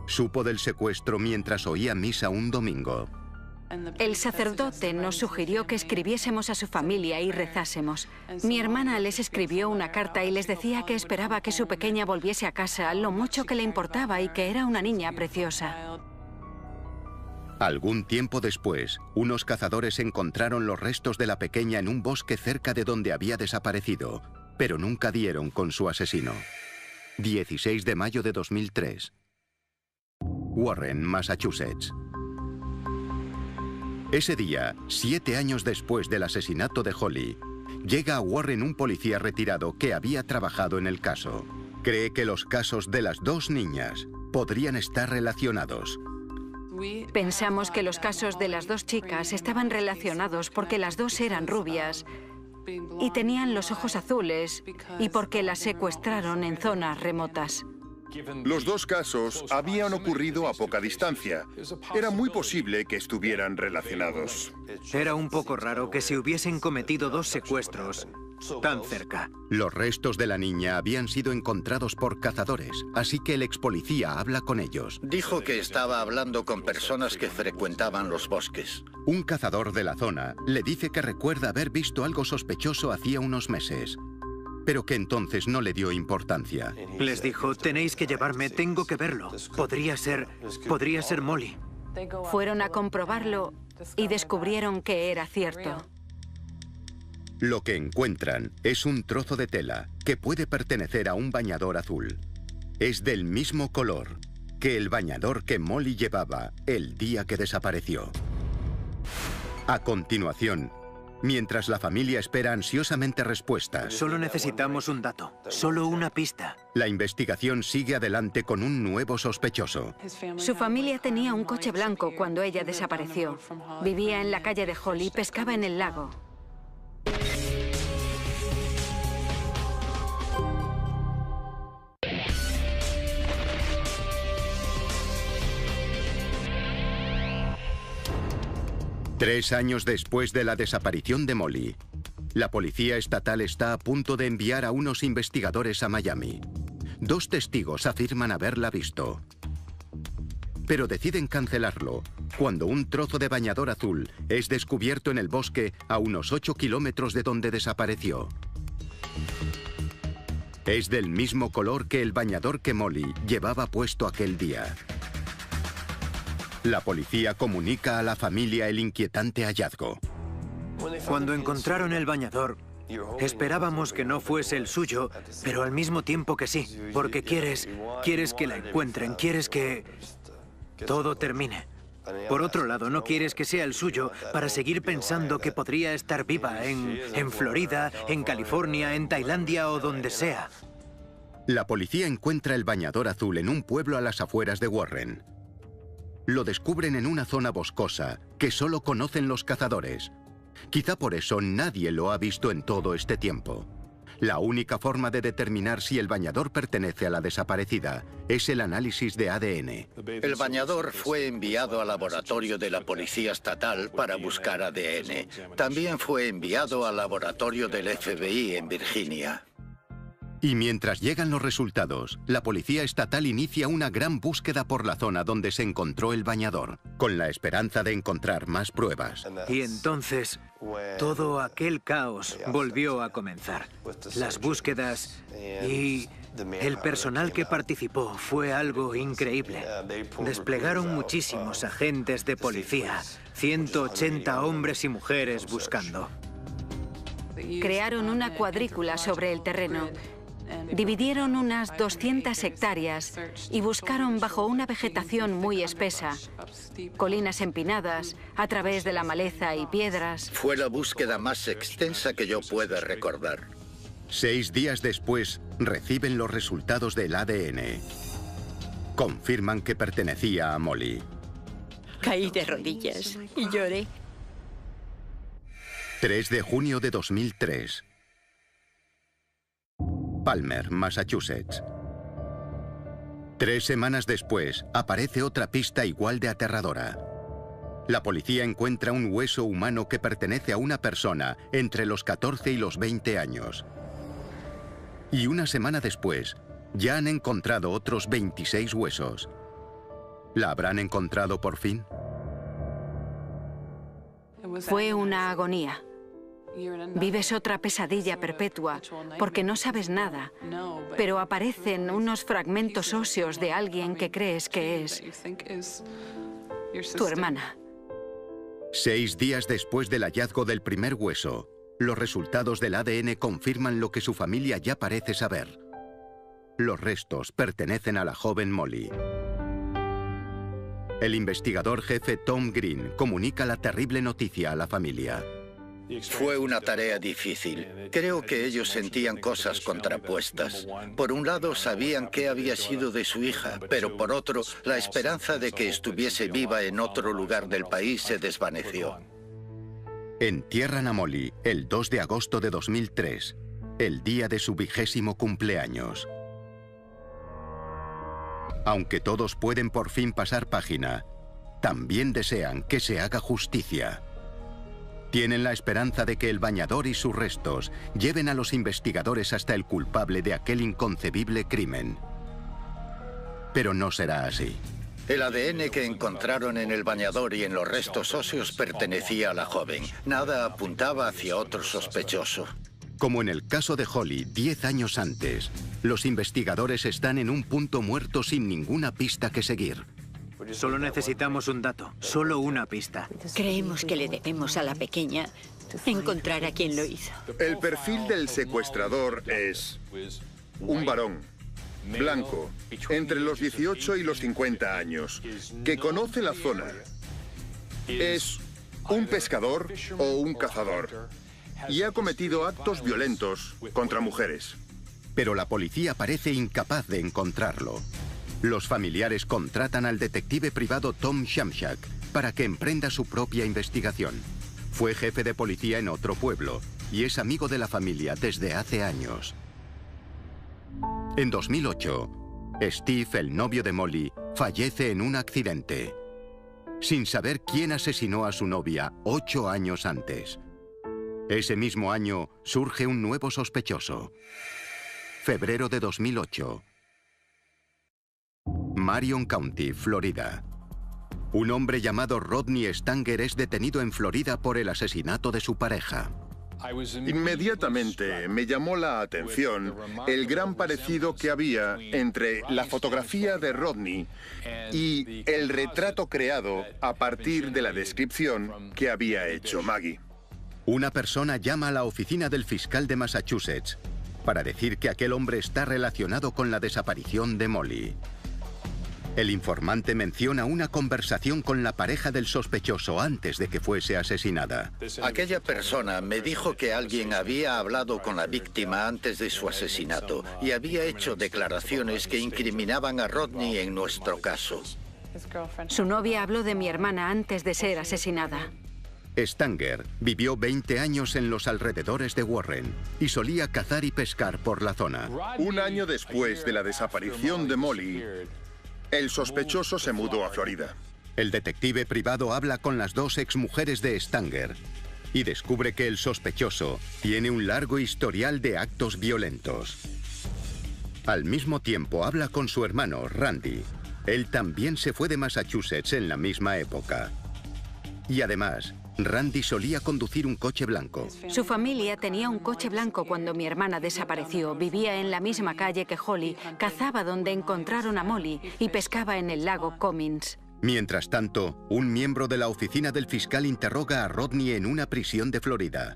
Supo del secuestro mientras oía misa un domingo. El sacerdote nos sugirió que escribiésemos a su familia y rezásemos. Mi hermana les escribió una carta y les decía que esperaba que su pequeña volviese a casa, lo mucho que le importaba y que era una niña preciosa. Algún tiempo después, unos cazadores encontraron los restos de la pequeña en un bosque cerca de donde había desaparecido, pero nunca dieron con su asesino. 16 de mayo de 2003. Warren, Massachusetts. Ese día, 7 años después del asesinato de Holly, llega a Warren un policía retirado que había trabajado en el caso. Cree que los casos de las 2 niñas podrían estar relacionados. Pensamos que los casos de las 2 chicas estaban relacionados porque las 2 eran rubias y tenían los ojos azules y porque las secuestraron en zonas remotas. Los 2 casos habían ocurrido a poca distancia. Era muy posible que estuvieran relacionados. Era un poco raro que se hubiesen cometido 2 secuestros tan cerca. Los restos de la niña habían sido encontrados por cazadores, así que el ex policía habla con ellos. Dijo que estaba hablando con personas que frecuentaban los bosques. Un cazador de la zona le dice que recuerda haber visto algo sospechoso hacía unos meses, pero que entonces no le dio importancia. Les dijo, tenéis que llevarme, tengo que verlo. Podría ser Molly. Fueron a comprobarlo y descubrieron que era cierto. Lo que encuentran es un trozo de tela que puede pertenecer a un bañador azul. Es del mismo color que el bañador que Molly llevaba el día que desapareció. A continuación, mientras la familia espera ansiosamente respuestas, Solo necesitamos un dato, solo una pista. la investigación sigue adelante con un nuevo sospechoso. Su familia tenía un coche blanco cuando ella desapareció. Vivía en la calle de Holly y pescaba en el lago. Tres años después de la desaparición de Molly, la policía estatal está a punto de enviar a unos investigadores a Miami. 2 testigos afirman haberla visto. pero deciden cancelarlo cuando un trozo de bañador azul es descubierto en el bosque a unos 8 kilómetros de donde desapareció. Es del mismo color que el bañador que Molly llevaba puesto aquel día. La policía comunica a la familia el inquietante hallazgo. Cuando encontraron el bañador, esperábamos que no fuese el suyo, pero al mismo tiempo que sí, porque quieres que la encuentren, quieres que todo termine. Por otro lado, no quieres que sea el suyo para seguir pensando que podría estar viva en Florida, en California, en Tailandia o donde sea. La policía encuentra el bañador azul en un pueblo a las afueras de Warren. Lo descubren en una zona boscosa que solo conocen los cazadores. Quizá por eso nadie lo ha visto en todo este tiempo. La única forma de determinar si el bañador pertenece a la desaparecida es el análisis de ADN. El bañador fue enviado al laboratorio de la Policía Estatal para buscar ADN. También fue enviado al laboratorio del FBI en Virginia. Y mientras llegan los resultados, la Policía Estatal inicia una gran búsqueda por la zona donde se encontró el bañador, con la esperanza de encontrar más pruebas. Y entonces, todo aquel caos volvió a comenzar. Las búsquedas y el personal que participó fue algo increíble. Desplegaron muchísimos agentes de policía, 180 hombres y mujeres buscando. Crearon una cuadrícula sobre el terreno. Dividieron unas 200 hectáreas y buscaron bajo una vegetación muy espesa, colinas empinadas, a través de la maleza y piedras. Fue la búsqueda más extensa que yo pueda recordar. 6 días después, reciben los resultados del ADN. Confirman que pertenecía a Molly. Caí de rodillas y lloré. 3 de junio de 2003. Palmer, Massachusetts. 3 semanas después, aparece otra pista igual de aterradora. La policía encuentra un hueso humano que pertenece a una persona entre los 14 y los 20 años. Y una semana después, ya han encontrado otros 26 huesos. ¿La habrán encontrado por fin? Fue una agonía. Vives otra pesadilla perpetua porque no sabes nada, pero aparecen unos fragmentos óseos de alguien que crees que es tu hermana. 6 días después del hallazgo del primer hueso, los resultados del ADN confirman lo que su familia ya parece saber. Los restos pertenecen a la joven Molly. El investigador jefe Tom Green comunica la terrible noticia a la familia. Fue una tarea difícil. Creo que ellos sentían cosas contrapuestas. Por un lado, sabían qué había sido de su hija, pero por otro, la esperanza de que estuviese viva en otro lugar del país se desvaneció. Entierran a Molly el 2 de agosto de 2003, el día de su 20º cumpleaños. Aunque todos pueden por fin pasar página, también desean que se haga justicia. Tienen la esperanza de que el bañador y sus restos lleven a los investigadores hasta el culpable de aquel inconcebible crimen. Pero no será así. El ADN que encontraron en el bañador y en los restos óseos pertenecía a la joven. Nada apuntaba hacia otro sospechoso. Como en el caso de Holly 10 años antes, los investigadores están en un punto muerto sin ninguna pista que seguir. Solo necesitamos un dato, solo una pista. Creemos que le debemos a la pequeña encontrar a quien lo hizo. El perfil del secuestrador es un varón, blanco, entre los 18 y los 50 años, que conoce la zona. Es un pescador o un cazador y ha cometido actos violentos contra mujeres. Pero la policía parece incapaz de encontrarlo. Los familiares contratan al detective privado Tom Shamshak para que emprenda su propia investigación. Fue jefe de policía en otro pueblo y es amigo de la familia desde hace años. En 2008, Steve, el novio de Molly, fallece en un accidente, sin saber quién asesinó a su novia 8 años antes. Ese mismo año surge un nuevo sospechoso. Febrero de 2008. Marion County, Florida. Un hombre llamado Rodney Stanger es detenido en Florida por el asesinato de su pareja. Inmediatamente me llamó la atención el gran parecido que había entre la fotografía de Rodney y el retrato creado a partir de la descripción que había hecho Maggie. Una persona llama a la oficina del fiscal de Massachusetts para decir que aquel hombre está relacionado con la desaparición de Molly. El informante menciona una conversación con la pareja del sospechoso antes de que fuese asesinada. Aquella persona me dijo que alguien había hablado con la víctima antes de su asesinato y había hecho declaraciones que incriminaban a Rodney en nuestro caso. Su novia habló de mi hermana antes de ser asesinada. Stanger vivió 20 años en los alrededores de Warren y solía cazar y pescar por la zona. Un año después de la desaparición de Molly, el sospechoso se mudó a Florida. El detective privado habla con las dos exmujeres de Stanger y descubre que el sospechoso tiene un largo historial de actos violentos. Al mismo tiempo habla con su hermano, Randy. Él también se fue de Massachusetts en la misma época. Y además, Randy solía conducir un coche blanco. Su familia tenía un coche blanco cuando mi hermana desapareció. Vivía en la misma calle que Holly, cazaba donde encontraron a Molly y pescaba en el lago Comins. Mientras tanto, un miembro de la oficina del fiscal interroga a Rodney en una prisión de Florida.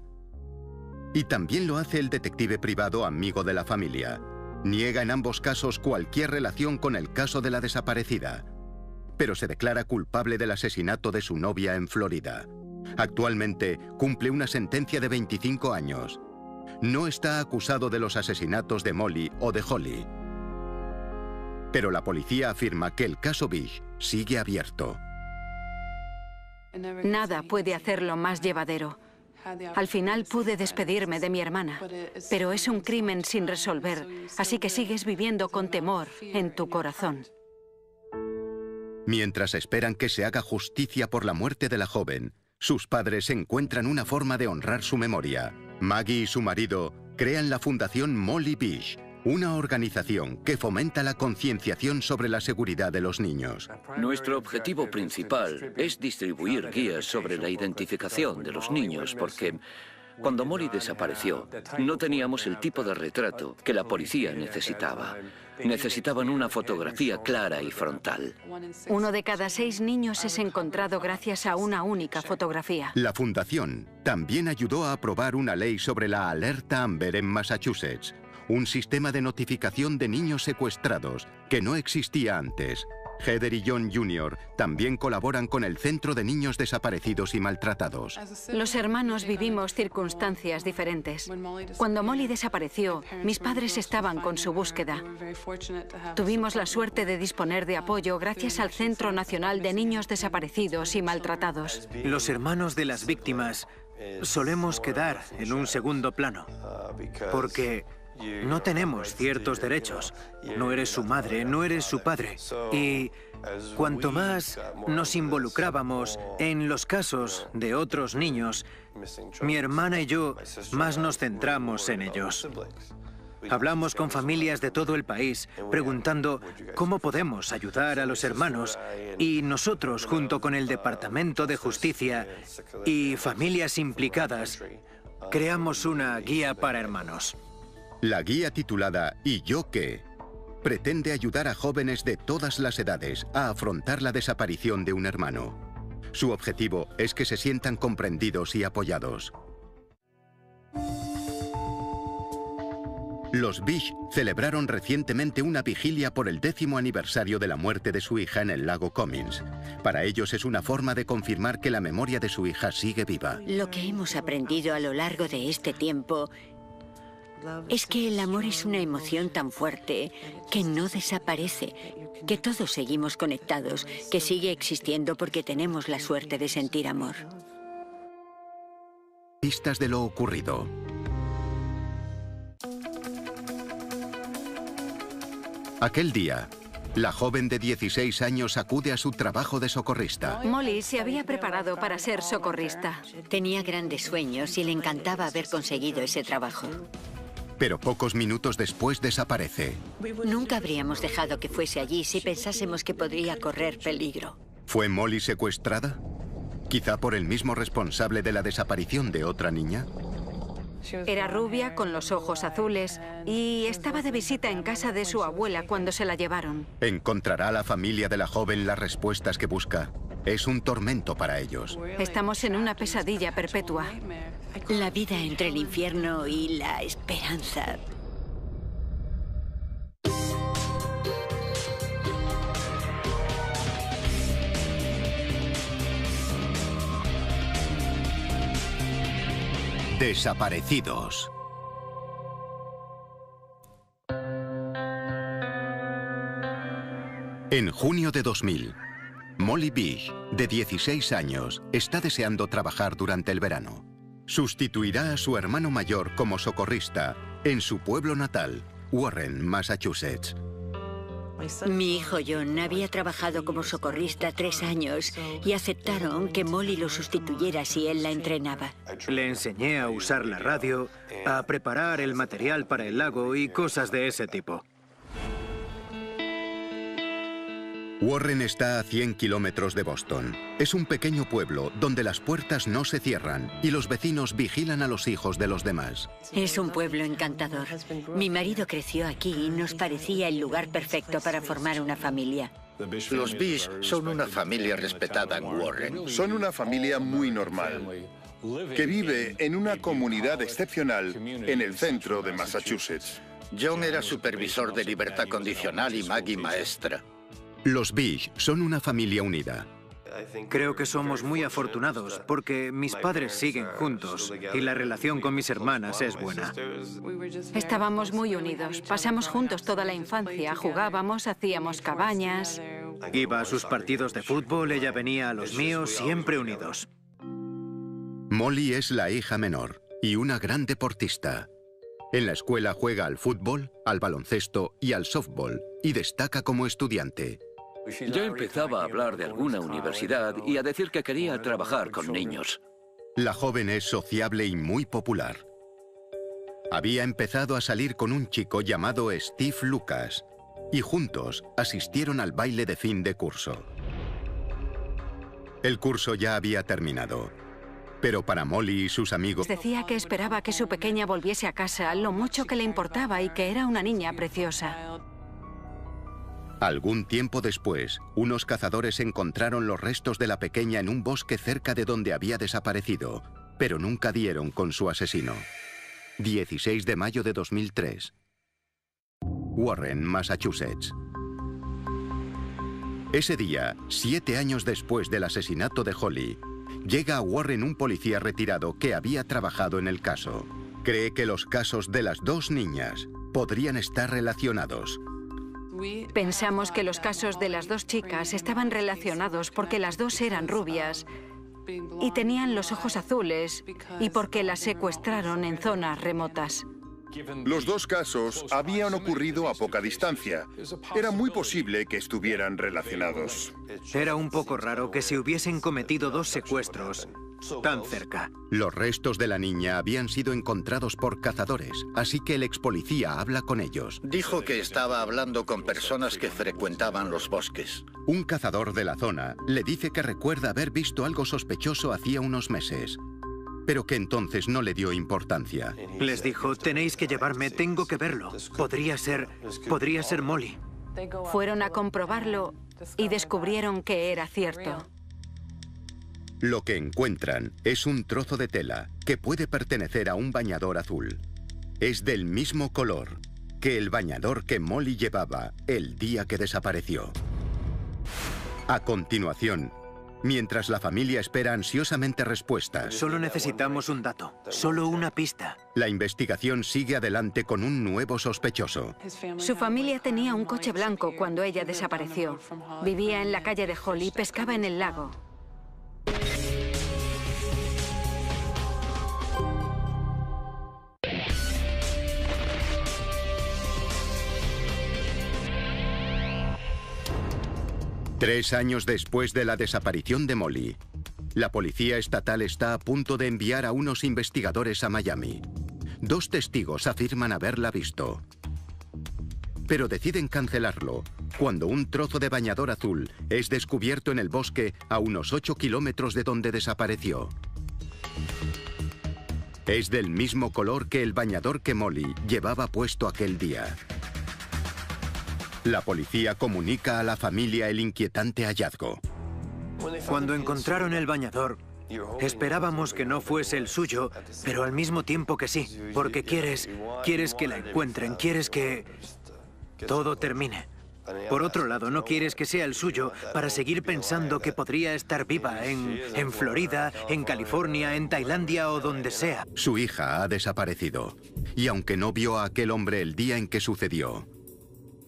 Y también lo hace el detective privado amigo de la familia. Niega en ambos casos cualquier relación con el caso de la desaparecida, pero se declara culpable del asesinato de su novia en Florida. Actualmente cumple una sentencia de 25 años. No está acusado de los asesinatos de Molly o de Holly. Pero la policía afirma que el caso Bish sigue abierto. Nada puede hacerlo más llevadero. Al final pude despedirme de mi hermana, pero es un crimen sin resolver, así que sigues viviendo con temor en tu corazón. Mientras esperan que se haga justicia por la muerte de la joven, sus padres encuentran una forma de honrar su memoria. Maggie y su marido crean la Fundación Molly Bish, una organización que fomenta la concienciación sobre la seguridad de los niños. Nuestro objetivo principal es distribuir guías sobre la identificación de los niños, porque cuando Molly desapareció, no teníamos el tipo de retrato que la policía necesitaba. Necesitaban una fotografía clara y frontal. 1 de cada 6 niños es encontrado gracias a una única fotografía. La fundación también ayudó a aprobar una ley sobre la alerta Amber en Massachusetts, un sistema de notificación de niños secuestrados que no existía antes. Heather y John Jr. también colaboran con el Centro de Niños Desaparecidos y Maltratados. Los hermanos vivimos circunstancias diferentes. Cuando Molly desapareció, mis padres estaban con su búsqueda. Tuvimos la suerte de disponer de apoyo gracias al Centro Nacional de Niños Desaparecidos y Maltratados. Los hermanos de las víctimas solemos quedar en un segundo plano, porque no tenemos ciertos derechos. No eres su madre, no eres su padre. Y cuanto más nos involucrábamos en los casos de otros niños, mi hermana y yo más nos centramos en ellos. Hablamos con familias de todo el país, preguntando cómo podemos ayudar a los hermanos, y nosotros, junto con el Departamento de Justicia y familias implicadas, creamos una guía para hermanos. La guía titulada ¿Y yo qué? Pretende ayudar a jóvenes de todas las edades a afrontar la desaparición de un hermano. Su objetivo es que se sientan comprendidos y apoyados. Los Bish celebraron recientemente una vigilia por el 10º aniversario de la muerte de su hija en el lago Comins. Para ellos es una forma de confirmar que la memoria de su hija sigue viva. Lo que hemos aprendido a lo largo de este tiempo es que el amor es una emoción tan fuerte que no desaparece, que todos seguimos conectados, que sigue existiendo porque tenemos la suerte de sentir amor. Pistas de lo ocurrido. Aquel día, la joven de 16 años acude a su trabajo de socorrista. Molly se había preparado para ser socorrista. Tenía grandes sueños y le encantaba haber conseguido ese trabajo. Pero pocos minutos después desaparece. Nunca habríamos dejado que fuese allí si pensásemos que podría correr peligro. ¿Fue Molly secuestrada? ¿Quizá por el mismo responsable de la desaparición de otra niña? Era rubia, con los ojos azules, y estaba de visita en casa de su abuela cuando se la llevaron. ¿Encontrará la familia de la joven las respuestas que busca? Es un tormento para ellos. Estamos en una pesadilla perpetua. La vida entre el infierno y la esperanza. Desaparecidos. En junio de 2000, Molly Beach, de 16 años, está deseando trabajar durante el verano. Sustituirá a su hermano mayor como socorrista en su pueblo natal, Warren, Massachusetts. Mi hijo John había trabajado como socorrista 3 años y aceptaron que Molly lo sustituyera si él la entrenaba. Le enseñé a usar la radio, a preparar el material para el lago y cosas de ese tipo. Warren está a 100 kilómetros de Boston. Es un pequeño pueblo donde las puertas no se cierran y los vecinos vigilan a los hijos de los demás. Es un pueblo encantador. Mi marido creció aquí y nos parecía el lugar perfecto para formar una familia. Los Beach son una familia respetada en Warren. Son una familia muy normal, que vive en una comunidad excepcional en el centro de Massachusetts. John era supervisor de libertad condicional y Maggie maestra. Los Beach son una familia unida. Creo que somos muy afortunados porque mis padres siguen juntos y la relación con mis hermanas es buena. Estábamos muy unidos. Pasamos juntos toda la infancia. Jugábamos, hacíamos cabañas. Iba a sus partidos de fútbol, ella venía a los míos, siempre unidos. Molly es la hija menor y una gran deportista. En la escuela juega al fútbol, al baloncesto y al softball y destaca como estudiante. Ya empezaba a hablar de alguna universidad y a decir que quería trabajar con niños. La joven es sociable y muy popular. Había empezado a salir con un chico llamado Steve Lucas y juntos asistieron al baile de fin de curso. El curso ya había terminado, pero para Molly y sus amigos... Decía que esperaba que su pequeña volviese a casa, lo mucho que le importaba y que era una niña preciosa. Algún tiempo después, unos cazadores encontraron los restos de la pequeña en un bosque cerca de donde había desaparecido, pero nunca dieron con su asesino. 16 de mayo de 2003. Warren, Massachusetts. Ese día, 7 años después del asesinato de Holly, llega a Warren un policía retirado que había trabajado en el caso. Cree que los casos de las 2 niñas podrían estar relacionados. Pensamos que los casos de las 2 chicas estaban relacionados porque las 2 eran rubias y tenían los ojos azules y porque las secuestraron en zonas remotas. Los 2 casos habían ocurrido a poca distancia. Era muy posible que estuvieran relacionados. Era un poco raro que se hubiesen cometido 2 secuestros tan cerca. Los restos de la niña habían sido encontrados por cazadores, así que el ex policía habla con ellos. Dijo que estaba hablando con personas que frecuentaban los bosques. Un cazador de la zona le dice que recuerda haber visto algo sospechoso hacía unos meses, pero que entonces no le dio importancia. Les dijo, tenéis que llevarme, tengo que verlo. Podría ser Molly. Fueron a comprobarlo y descubrieron que era cierto. Lo que encuentran es un trozo de tela que puede pertenecer a un bañador azul. Es del mismo color que el bañador que Molly llevaba el día que desapareció. A continuación, mientras la familia espera ansiosamente respuestas, Solo necesitamos un dato, solo una pista. la investigación sigue adelante con un nuevo sospechoso. Su familia tenía un coche blanco cuando ella desapareció. Vivía en la calle de Holly y pescaba en el lago. Tres años después de la desaparición de Molly, la policía estatal está a punto de enviar a unos investigadores a Miami. 2 testigos afirman haberla visto. pero deciden cancelarlo cuando un trozo de bañador azul es descubierto en el bosque a unos 8 kilómetros de donde desapareció. Es del mismo color que el bañador que Molly llevaba puesto aquel día. La policía comunica a la familia el inquietante hallazgo. Cuando encontraron el bañador, esperábamos que no fuese el suyo, pero al mismo tiempo que sí, porque quieres que la encuentren, quieres que todo termine. Por otro lado, no quieres que sea el suyo para seguir pensando que podría estar viva en Florida, en California, en Tailandia o donde sea. Su hija ha desaparecido, y aunque no vio a aquel hombre el día en que sucedió,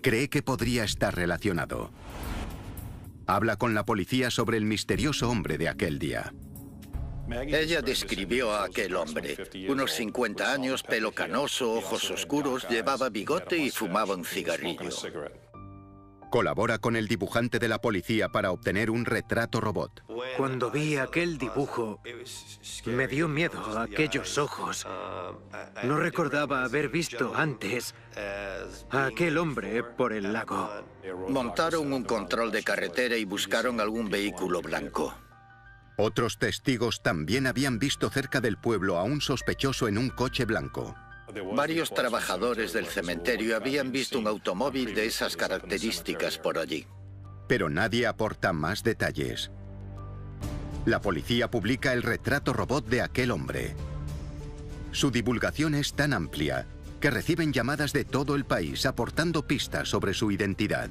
cree que podría estar relacionado. Habla con la policía sobre el misterioso hombre de aquel día. Ella describió a aquel hombre. Unos 50 años, pelo canoso, ojos oscuros, llevaba bigote y fumaba un cigarrillo. Colabora con el dibujante de la policía para obtener un retrato robot. Cuando vi aquel dibujo, me dio miedo aquellos ojos. No recordaba haber visto antes a aquel hombre por el lago. Montaron un control de carretera y buscaron algún vehículo blanco. Otros testigos también habían visto cerca del pueblo a un sospechoso en un coche blanco. Varios trabajadores del cementerio habían visto un automóvil de esas características por allí. Pero nadie aporta más detalles. La policía publica el retrato robot de aquel hombre. Su divulgación es tan amplia que reciben llamadas de todo el país aportando pistas sobre su identidad.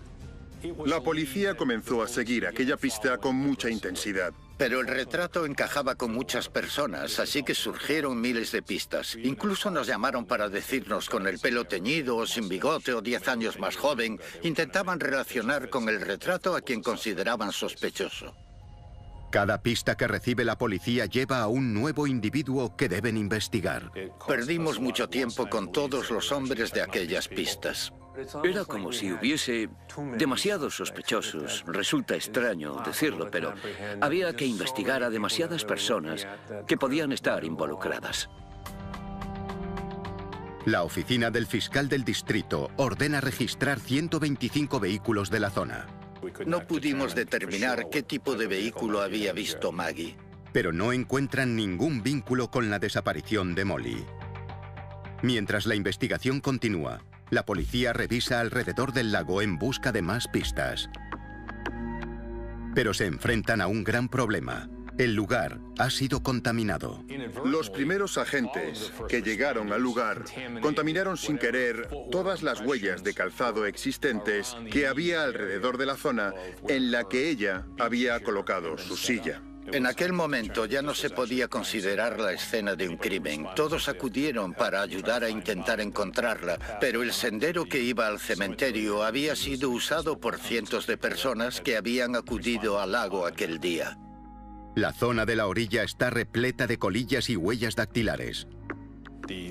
La policía comenzó a seguir aquella pista con mucha intensidad. Pero el retrato encajaba con muchas personas, así que surgieron miles de pistas. Incluso nos llamaron para decirnos con el pelo teñido o sin bigote o 10 años más joven. Intentaban relacionar con el retrato a quien consideraban sospechoso. Cada pista que recibe la policía lleva a un nuevo individuo que deben investigar. Perdimos mucho tiempo con todos los hombres de aquellas pistas. Era como si hubiese demasiados sospechosos. Resulta extraño decirlo, pero había que investigar a demasiadas personas que podían estar involucradas. La oficina del fiscal del distrito ordena registrar 125 vehículos de la zona. No pudimos determinar qué tipo de vehículo había visto Maggie. Pero no encuentran ningún vínculo con la desaparición de Molly. Mientras la investigación continúa, la policía revisa alrededor del lago en busca de más pistas. Pero se enfrentan a un gran problema. El lugar ha sido contaminado. Los primeros agentes que llegaron al lugar contaminaron sin querer todas las huellas de calzado existentes que había alrededor de la zona en la que ella había colocado su silla. En aquel momento ya no se podía considerar la escena de un crimen. Todos acudieron para ayudar a intentar encontrarla, pero el sendero que iba al cementerio había sido usado por cientos de personas que habían acudido al lago aquel día. La zona de la orilla está repleta de colillas y huellas dactilares.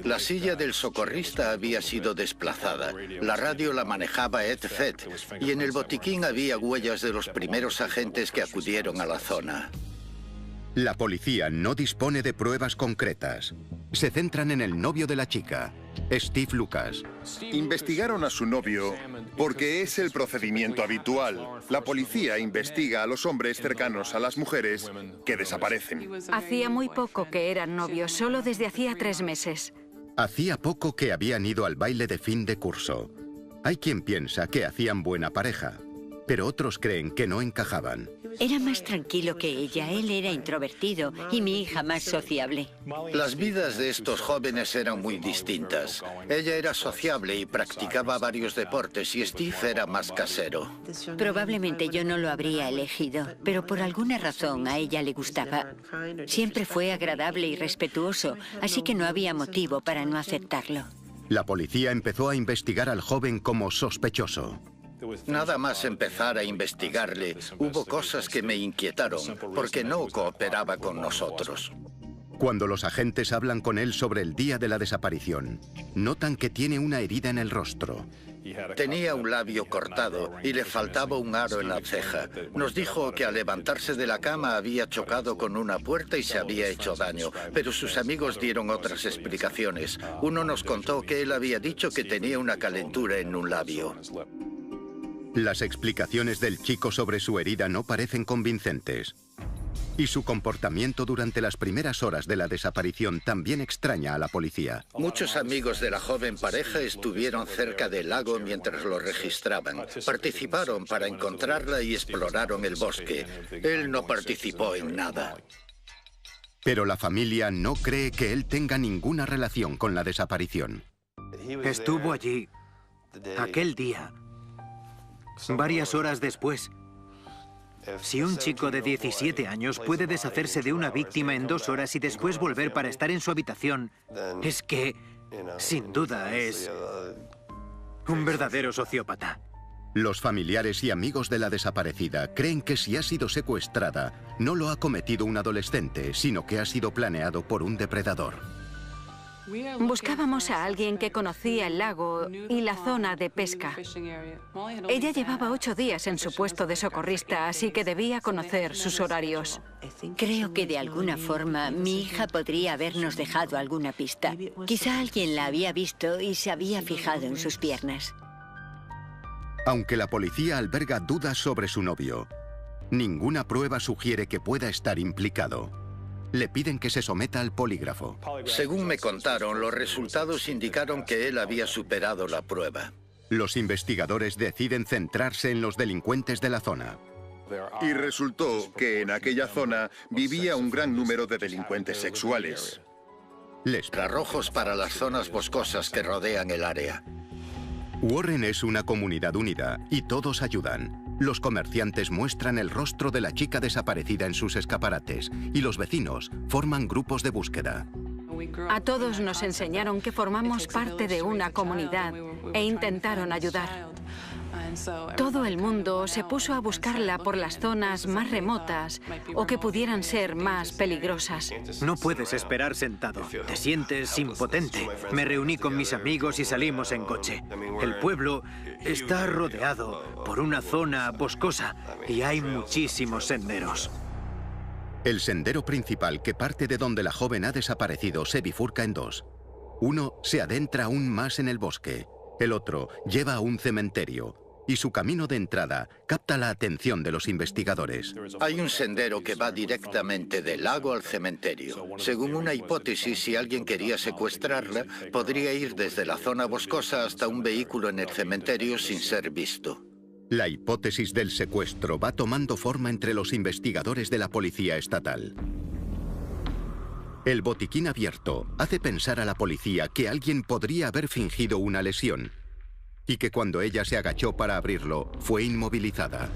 La silla del socorrista había sido desplazada. La radio la manejaba Ed Fett y en el botiquín había huellas de los primeros agentes que acudieron a la zona. La policía no dispone de pruebas concretas. Se centran en el novio de la chica, Steve Lucas. Investigaron a su novio porque es el procedimiento habitual. La policía investiga a los hombres cercanos a las mujeres que desaparecen. Hacía muy poco que eran novios, solo desde hacía 3 meses. Hacía poco que habían ido al baile de fin de curso. Hay quien piensa que hacían buena pareja, pero otros creen que no encajaban. Era más tranquilo que ella, él era introvertido y mi hija más sociable. Las vidas de estos jóvenes eran muy distintas. Ella era sociable y practicaba varios deportes y Steve era más casero. Probablemente yo no lo habría elegido, pero por alguna razón a ella le gustaba. Siempre fue agradable y respetuoso, así que no había motivo para no aceptarlo. La policía empezó a investigar al joven como sospechoso. Nada más empezar a investigarle, hubo cosas que me inquietaron, porque no cooperaba con nosotros. Cuando los agentes hablan con él sobre el día de la desaparición, notan que tiene una herida en el rostro. Tenía un labio cortado y le faltaba un aro en la ceja. Nos dijo que al levantarse de la cama había chocado con una puerta y se había hecho daño, pero sus amigos dieron otras explicaciones. Uno nos contó que él había dicho que tenía una calentura en un labio. Las explicaciones del chico sobre su herida no parecen convincentes. Y su comportamiento durante las primeras horas de la desaparición también extraña a la policía. Muchos amigos de la joven pareja estuvieron cerca del lago mientras lo registraban. Participaron para encontrarla y exploraron el bosque. Él no participó en nada. Pero la familia no cree que él tenga ninguna relación con la desaparición. Estuvo allí aquel día, varias horas después. Si un chico de 17 años puede deshacerse de una víctima en 2 horas y después volver para estar en su habitación, es que, sin duda, es un verdadero sociópata. Los familiares y amigos de la desaparecida creen que si ha sido secuestrada, no lo ha cometido un adolescente, sino que ha sido planeado por un depredador. Buscábamos a alguien que conocía el lago y la zona de pesca. Ella llevaba 8 días en su puesto de socorrista, así que debía conocer sus horarios. Creo que de alguna forma mi hija podría habernos dejado alguna pista. Quizá alguien la había visto y se había fijado en sus piernas. Aunque la policía alberga dudas sobre su novio, ninguna prueba sugiere que pueda estar implicado. Le piden que se someta al polígrafo. Según me contaron, los resultados indicaron que él había superado la prueba. Los investigadores deciden centrarse en los delincuentes de la zona. Y resultó que en aquella zona vivía un gran número de delincuentes sexuales. Infrarrojos para las zonas boscosas que rodean el área. Warren es una comunidad unida y todos ayudan. Los comerciantes muestran el rostro de la chica desaparecida en sus escaparates y los vecinos forman grupos de búsqueda. A todos nos enseñaron que formamos parte de una comunidad e intentaron ayudar. Todo el mundo se puso a buscarla por las zonas más remotas o que pudieran ser más peligrosas. No puedes esperar sentado. Te sientes impotente. Me reuní con mis amigos y salimos en coche. El pueblo está rodeado por una zona boscosa y hay muchísimos senderos. El sendero principal que parte de donde la joven ha desaparecido se bifurca en 2. Uno se adentra aún más en el bosque. El otro lleva a un cementerio. Y su camino de entrada capta la atención de los investigadores. Hay un sendero que va directamente del lago al cementerio. Según una hipótesis, si alguien quería secuestrarla, podría ir desde la zona boscosa hasta un vehículo en el cementerio sin ser visto. La hipótesis del secuestro va tomando forma entre los investigadores de la policía estatal. El botiquín abierto hace pensar a la policía que alguien podría haber fingido una lesión y que cuando ella se agachó para abrirlo, fue inmovilizada.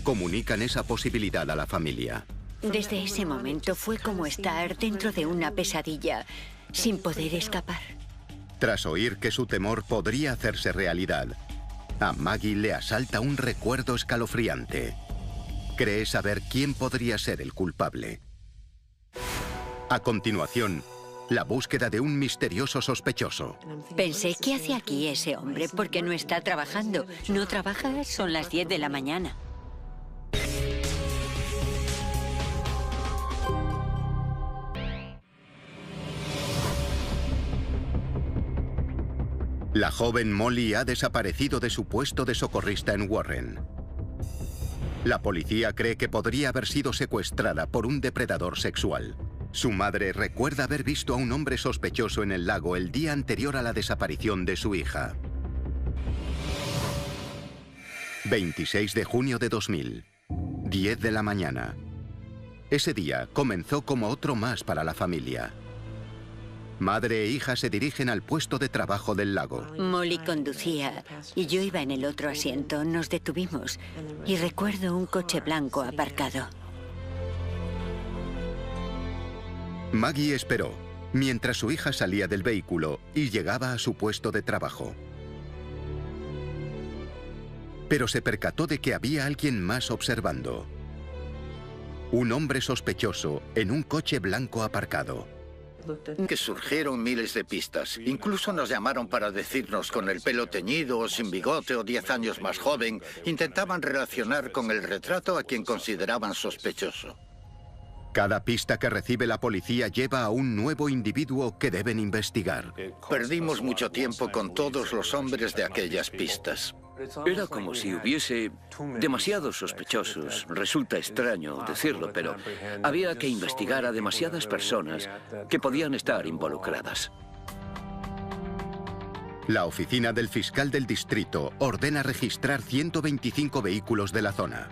Comunican esa posibilidad a la familia. Desde ese momento fue como estar dentro de una pesadilla, sin poder escapar. Tras oír que su temor podría hacerse realidad, a Maggie le asalta un recuerdo escalofriante. Cree saber quién podría ser el culpable. A continuación, la búsqueda de un misterioso sospechoso. Pensé, ¿qué hace aquí ese hombre? Porque no está trabajando. ¿No trabaja? Son las 10 de la mañana. La joven Molly ha desaparecido de su puesto de socorrista en Warren. La policía cree que podría haber sido secuestrada por un depredador sexual. Su madre recuerda haber visto a un hombre sospechoso en el lago el día anterior a la desaparición de su hija. 26 de junio de 2000, 10 de la mañana. Ese día comenzó como otro más para la familia. Madre e hija se dirigen al puesto de trabajo del lago. Molly conducía y yo iba en el otro asiento. Nos detuvimos y recuerdo un coche blanco aparcado. Maggie esperó, mientras su hija salía del vehículo y llegaba a su puesto de trabajo. Pero se percató de que había alguien más observando. Un hombre sospechoso en un coche blanco aparcado. Que surgieron miles de pistas. Incluso nos llamaron para decirnos con el pelo teñido o sin bigote o 10 años más joven. Intentaban relacionar con el retrato a quien consideraban sospechoso. Cada pista que recibe la policía lleva a un nuevo individuo que deben investigar. Perdimos mucho tiempo con todos los hombres de aquellas pistas. Era como si hubiese demasiados sospechosos. Resulta extraño decirlo, pero había que investigar a demasiadas personas que podían estar involucradas. La oficina del fiscal del distrito ordena registrar 125 vehículos de la zona.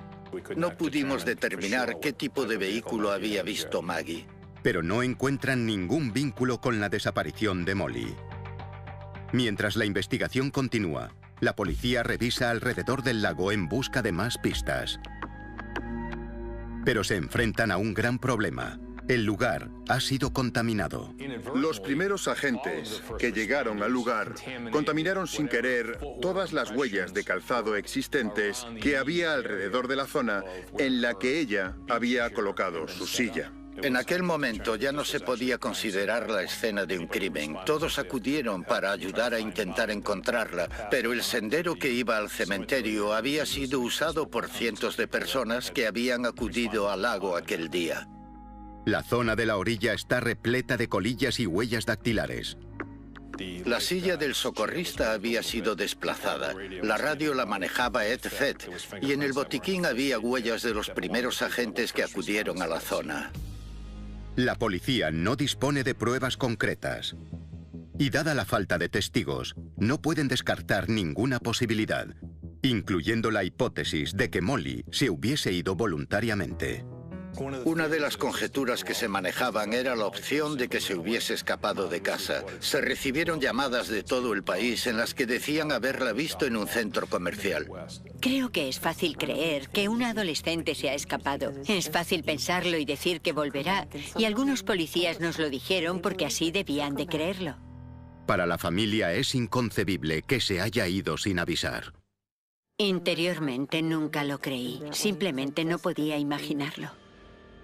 No pudimos determinar qué tipo de vehículo había visto Maggie. Pero no encuentran ningún vínculo con la desaparición de Molly. Mientras la investigación continúa, la policía revisa alrededor del lago en busca de más pistas. Pero se enfrentan a un gran problema. El lugar ha sido contaminado. Los primeros agentes que llegaron al lugar contaminaron sin querer todas las huellas de calzado existentes que había alrededor de la zona en la que ella había colocado su silla. En aquel momento ya no se podía considerar la escena de un crimen. Todos acudieron para ayudar a intentar encontrarla, pero el sendero que iba al cementerio había sido usado por cientos de personas que habían acudido al lago aquel día. La zona de la orilla está repleta de colillas y huellas dactilares. La silla del socorrista había sido desplazada. La radio la manejaba Ed Fed y en el botiquín había huellas de los primeros agentes que acudieron a la zona. La policía no dispone de pruebas concretas. Y dada la falta de testigos, no pueden descartar ninguna posibilidad, incluyendo la hipótesis de que Molly se hubiese ido voluntariamente. Una de las conjeturas que se manejaban era la opción de que se hubiese escapado de casa. Se recibieron llamadas de todo el país en las que decían haberla visto en un centro comercial. Creo que es fácil creer que una adolescente se ha escapado. Es fácil pensarlo y decir que volverá. Y algunos policías nos lo dijeron porque así debían de creerlo. Para la familia es inconcebible que se haya ido sin avisar. Interiormente nunca lo creí. Simplemente no podía imaginarlo.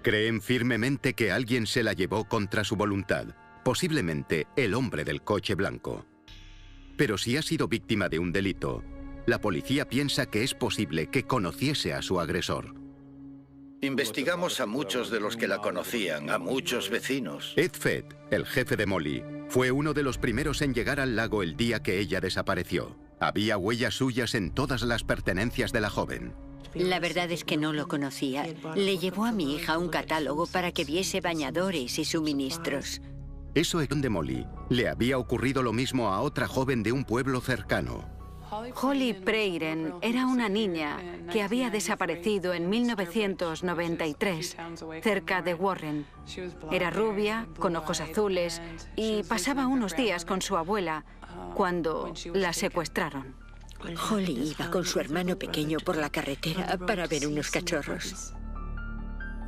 Creen firmemente que alguien se la llevó contra su voluntad, posiblemente el hombre del coche blanco. Pero si ha sido víctima de un delito, la policía piensa que es posible que conociese a su agresor. Investigamos a muchos de los que la conocían, a muchos vecinos. Ed Fed, el jefe de Molly, fue uno de los primeros en llegar al lago el día que ella desapareció. Había huellas suyas en todas las pertenencias de la joven. La verdad es que no lo conocía. Le llevó a mi hija un catálogo para que viese bañadores y suministros. Eso es donde Molly le había ocurrido lo mismo a otra joven de un pueblo cercano. Holly Preiren era una niña que había desaparecido en 1993, cerca de Warren. Era rubia, con ojos azules, y pasaba unos días con su abuela cuando la secuestraron. Holly iba con su hermano pequeño por la carretera para ver unos cachorros.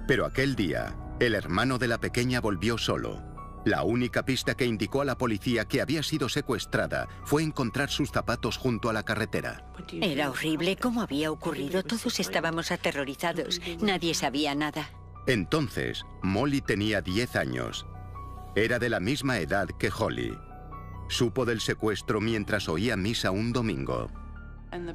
Pero aquel día, el hermano de la pequeña volvió solo. La única pista que indicó a la policía que había sido secuestrada fue encontrar sus zapatos junto a la carretera. Era horrible cómo había ocurrido. Todos estábamos aterrorizados. Nadie sabía nada. Entonces, Molly tenía 10 años. Era de la misma edad que Holly. Supo del secuestro mientras oía misa un domingo.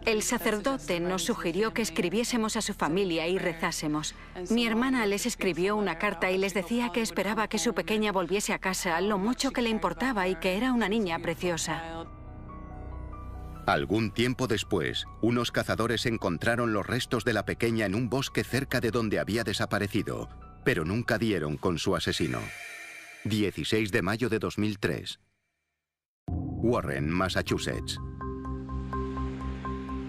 El sacerdote nos sugirió que escribiésemos a su familia y rezásemos. Mi hermana les escribió una carta y les decía que esperaba que su pequeña volviese a casa, lo mucho que le importaba y que era una niña preciosa. Algún tiempo después, unos cazadores encontraron los restos de la pequeña en un bosque cerca de donde había desaparecido, pero nunca dieron con su asesino. 16 de mayo de 2003. Warren, Massachusetts.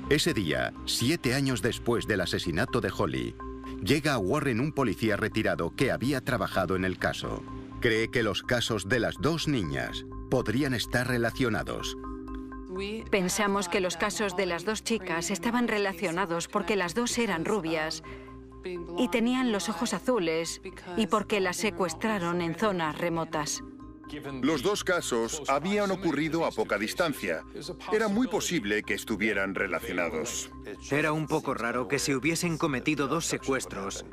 Ese día, 7 años después del asesinato de Holly, llega a Warren un policía retirado que había trabajado en el caso. Cree que los casos de las dos niñas podrían estar relacionados. Pensamos que los casos de las dos chicas estaban relacionados porque las dos eran rubias y tenían los ojos azules y porque las secuestraron en zonas remotas. Los dos casos habían ocurrido a poca distancia. Era muy posible que estuvieran relacionados. Era un poco raro que se hubiesen cometido dos secuestros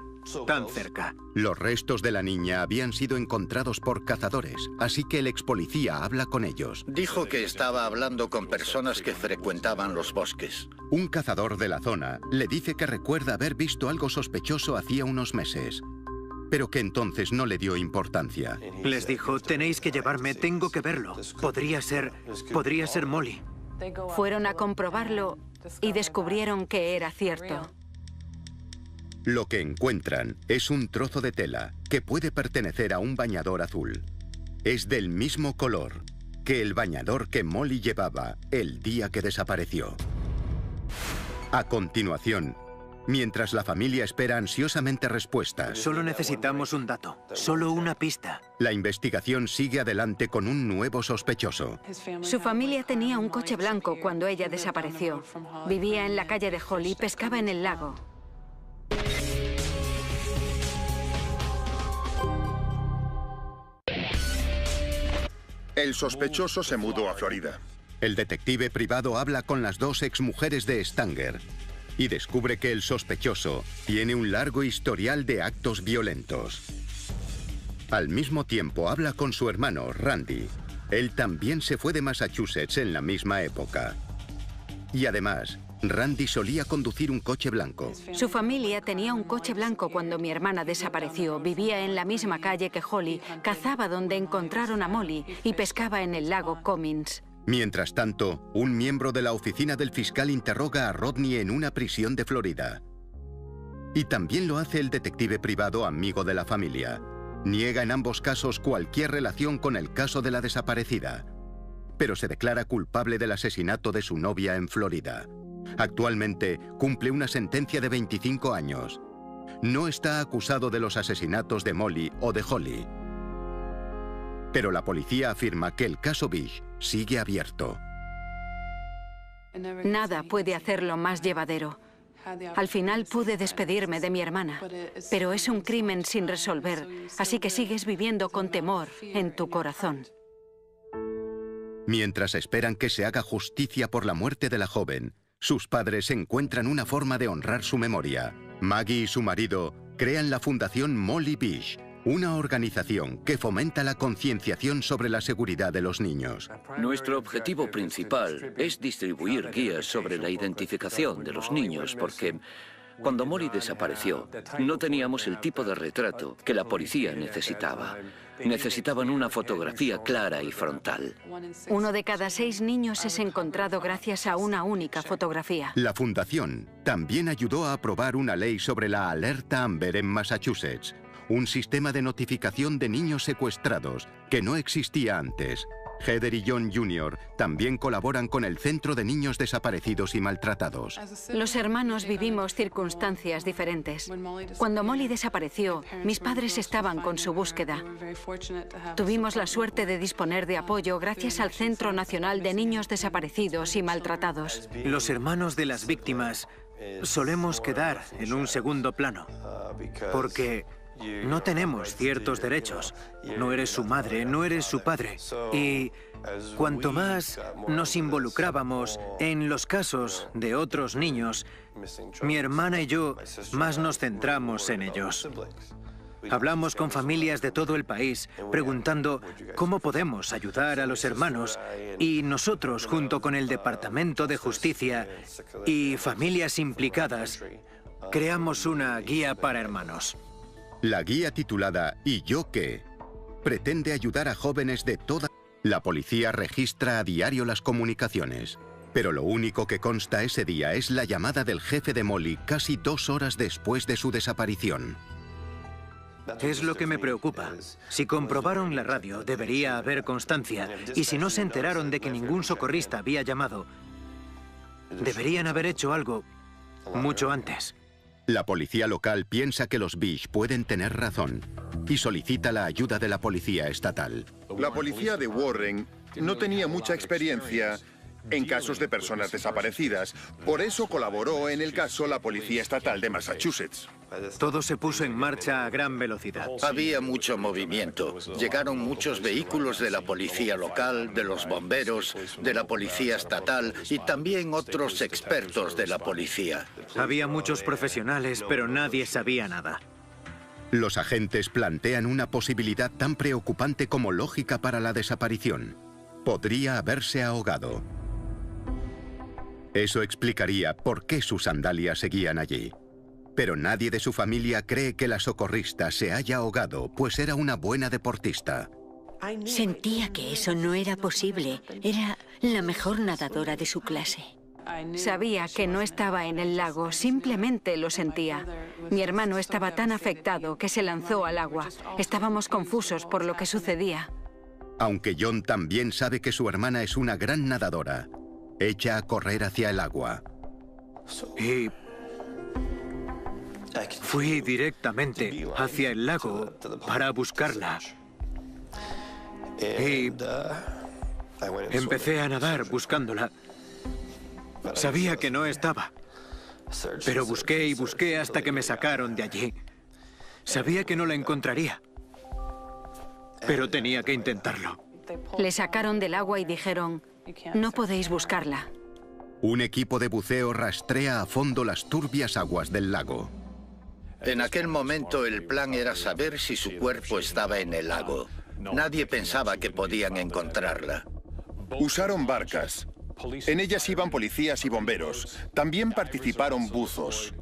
tan cerca. Los restos de la niña habían sido encontrados por cazadores, así que el expolicía habla con ellos. Dijo que estaba hablando con personas que frecuentaban los bosques. Un cazador de la zona le dice que recuerda haber visto algo sospechoso hacía unos meses, pero que entonces no le dio importancia. Les dijo, tenéis que llevarme, tengo que verlo. Podría ser Molly. Fueron a comprobarlo y descubrieron que era cierto. Lo que encuentran es un trozo de tela que puede pertenecer a un bañador azul. Es del mismo color que el bañador que Molly llevaba el día que desapareció. A continuación, mientras la familia espera ansiosamente respuestas, Solo necesitamos un dato, solo una pista. la investigación sigue adelante con un nuevo sospechoso. Su familia tenía un coche blanco cuando ella desapareció. Vivía en la calle de Holly y pescaba en el lago. El sospechoso se mudó a Florida. El detective privado habla con las dos exmujeres de Stanger y descubre que el sospechoso tiene un largo historial de actos violentos. Al mismo tiempo habla con su hermano, Randy. Él también se fue de Massachusetts en la misma época. Y además, Randy solía conducir un coche blanco. Su familia tenía un coche blanco cuando mi hermana desapareció. Vivía en la misma calle que Holly, cazaba donde encontraron a Molly y pescaba en el lago Cummins. Mientras tanto, un miembro de la oficina del fiscal interroga a Rodney en una prisión de Florida. Y también lo hace el detective privado amigo de la familia. Niega en ambos casos cualquier relación con el caso de la desaparecida, pero se declara culpable del asesinato de su novia en Florida. Actualmente cumple una sentencia de 25 años. No está acusado de los asesinatos de Molly o de Holly. Pero la policía afirma que el caso Bish sigue abierto. Nada puede hacerlo más llevadero. Al final pude despedirme de mi hermana, pero es un crimen sin resolver, así que sigues viviendo con temor en tu corazón. Mientras esperan que se haga justicia por la muerte de la joven, sus padres encuentran una forma de honrar su memoria. Maggie y su marido crean la Fundación Molly Bish, una organización que fomenta la concienciación sobre la seguridad de los niños. Nuestro objetivo principal es distribuir guías sobre la identificación de los niños porque cuando Molly desapareció no teníamos el tipo de retrato que la policía necesitaba. Necesitaban una fotografía clara y frontal. 1 de cada 6 niños es encontrado gracias a una única fotografía. La fundación también ayudó a aprobar una ley sobre la alerta Amber en Massachusetts, un sistema de notificación de niños secuestrados que no existía antes. Heather y John Jr. también colaboran con el Centro de Niños Desaparecidos y Maltratados. Los hermanos vivimos circunstancias diferentes. Cuando Molly desapareció, mis padres estaban con su búsqueda. Tuvimos la suerte de disponer de apoyo gracias al Centro Nacional de Niños Desaparecidos y Maltratados. Los hermanos de las víctimas solemos quedar en un segundo plano, porque no tenemos ciertos derechos. No eres su madre, no eres su padre. Y cuanto más nos involucrábamos en los casos de otros niños, mi hermana y yo más nos centramos en ellos. Hablamos con familias de todo el país, preguntando cómo podemos ayudar a los hermanos, y nosotros, junto con el Departamento de Justicia y familias implicadas, creamos una guía para hermanos. La guía titulada ¿Y yo qué? Pretende ayudar a jóvenes de toda... La policía registra a diario las comunicaciones, pero lo único que consta ese día es la llamada del jefe de Molly casi 2 horas después de su desaparición. Es lo que me preocupa. Si comprobaron la radio, debería haber constancia. Y si no se enteraron de que ningún socorrista había llamado, deberían haber hecho algo mucho antes. La policía local piensa que los Bish pueden tener razón y solicita la ayuda de la policía estatal. La policía de Warren no tenía mucha experiencia en casos de personas desaparecidas. Por eso colaboró en el caso la Policía Estatal de Massachusetts. Todo se puso en marcha a gran velocidad. Había mucho movimiento. Llegaron muchos vehículos de la policía local, de los bomberos, de la policía estatal y también otros expertos de la policía. Había muchos profesionales, pero nadie sabía nada. Los agentes plantean una posibilidad tan preocupante como lógica para la desaparición. Podría haberse ahogado. Eso explicaría por qué sus sandalias seguían allí. Pero nadie de su familia cree que la socorrista se haya ahogado, pues era una buena deportista. Sentía que eso no era posible. Era la mejor nadadora de su clase. Sabía que no estaba en el lago, simplemente lo sentía. Mi hermano estaba tan afectado que se lanzó al agua. Estábamos confusos por lo que sucedía. Aunque John también sabe que su hermana es una gran nadadora, echa a correr hacia el agua. Y fui directamente hacia el lago para buscarla. Y empecé a nadar buscándola. Sabía que no estaba, pero busqué y busqué hasta que me sacaron de allí. Sabía que no la encontraría, pero tenía que intentarlo. Le sacaron del agua y dijeron, no podéis buscarla. Un equipo de buceo rastrea a fondo las turbias aguas del lago. En aquel momento el plan era saber si su cuerpo estaba en el lago. Nadie pensaba que podían encontrarla. Usaron barcas. En ellas iban policías y bomberos. También participaron buzos.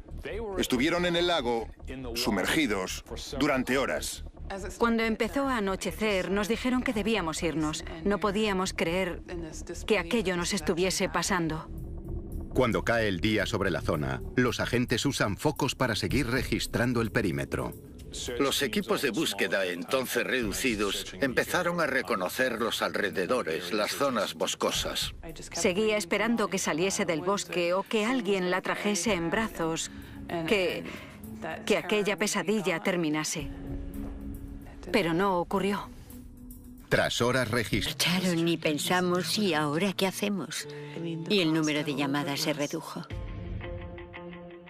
Estuvieron en el lago, sumergidos, durante horas. Cuando empezó a anochecer, nos dijeron que debíamos irnos. No podíamos creer que aquello nos estuviese pasando. Cuando cae el día sobre la zona, los agentes usan focos para seguir registrando el perímetro. Los equipos de búsqueda, entonces reducidos, empezaron a reconocer los alrededores, las zonas boscosas. Seguía esperando que saliese del bosque o que alguien la trajese en brazos, que aquella pesadilla terminase. Pero no ocurrió. Tras horas registradas... Marcharon y pensamos, ¿y ahora qué hacemos? Y el número de llamadas se redujo.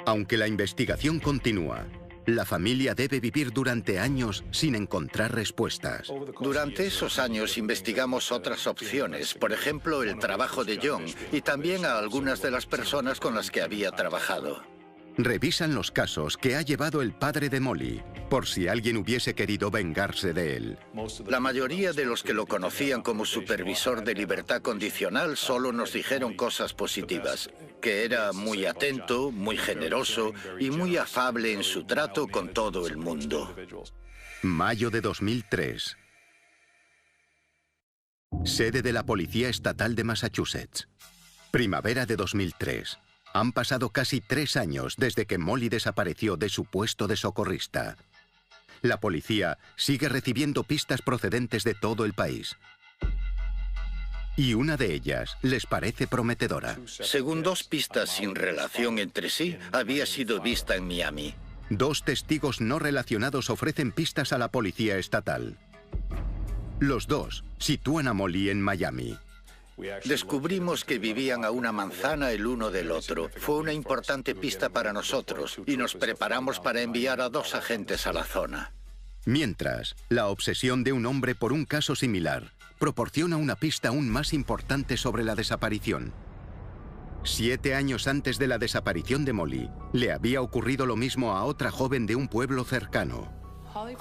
Aunque la investigación continúa, la familia debe vivir durante años sin encontrar respuestas. Durante esos años investigamos otras opciones, por ejemplo, el trabajo de John y también a algunas de las personas con las que había trabajado. Revisan los casos que ha llevado el padre de Molly, por si alguien hubiese querido vengarse de él. La mayoría de los que lo conocían como supervisor de libertad condicional solo nos dijeron cosas positivas, que era muy atento, muy generoso y muy afable en su trato con todo el mundo. Mayo de 2003. Sede de la Policía Estatal de Massachusetts. Primavera de 2003. Han pasado casi 3 años desde que Molly desapareció de su puesto de socorrista. La policía sigue recibiendo pistas procedentes de todo el país. Y una de ellas les parece prometedora. Según 2 pistas sin relación entre sí, había sido vista en Miami. 2 testigos no relacionados ofrecen pistas a la policía estatal. Los 2 sitúan a Molly en Miami. Descubrimos que vivían a una manzana el uno del otro. Fue una importante pista para nosotros y nos preparamos para enviar a 2 agentes a la zona. Mientras, la obsesión de un hombre por un caso similar proporciona una pista aún más importante sobre la desaparición. 7 años antes de la desaparición de Molly, le había ocurrido lo mismo a otra joven de un pueblo cercano.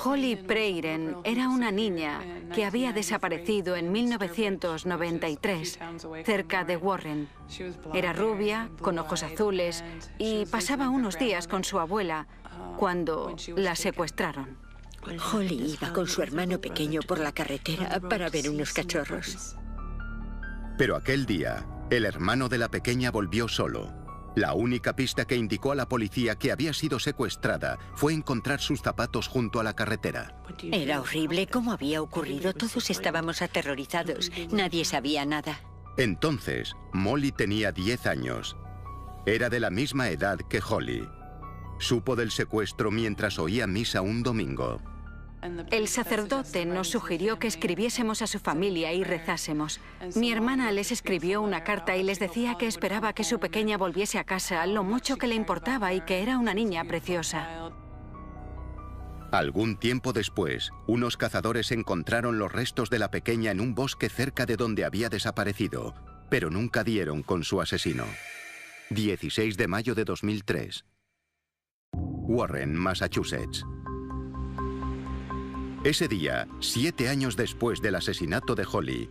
Holly Preiren era una niña que había desaparecido en 1993, cerca de Warren. Era rubia, con ojos azules, y pasaba unos días con su abuela cuando la secuestraron. Holly iba con su hermano pequeño por la carretera para ver unos cachorros. Pero aquel día, el hermano de la pequeña volvió solo. La única pista que indicó a la policía que había sido secuestrada fue encontrar sus zapatos junto a la carretera. Era horrible. ¿Cómo había ocurrido? Todos estábamos aterrorizados. Nadie sabía nada. Entonces, Molly tenía 10 años. Era de la misma edad que Holly. Supo del secuestro mientras oía misa un domingo. El sacerdote nos sugirió que escribiésemos a su familia y rezásemos. Mi hermana les escribió una carta y les decía que esperaba que su pequeña volviese a casa, lo mucho que le importaba y que era una niña preciosa. Algún tiempo después, unos cazadores encontraron los restos de la pequeña en un bosque cerca de donde había desaparecido, pero nunca dieron con su asesino. 16 de mayo de 2003. Warren, Massachusetts. Ese día, 7 años después del asesinato de Holly,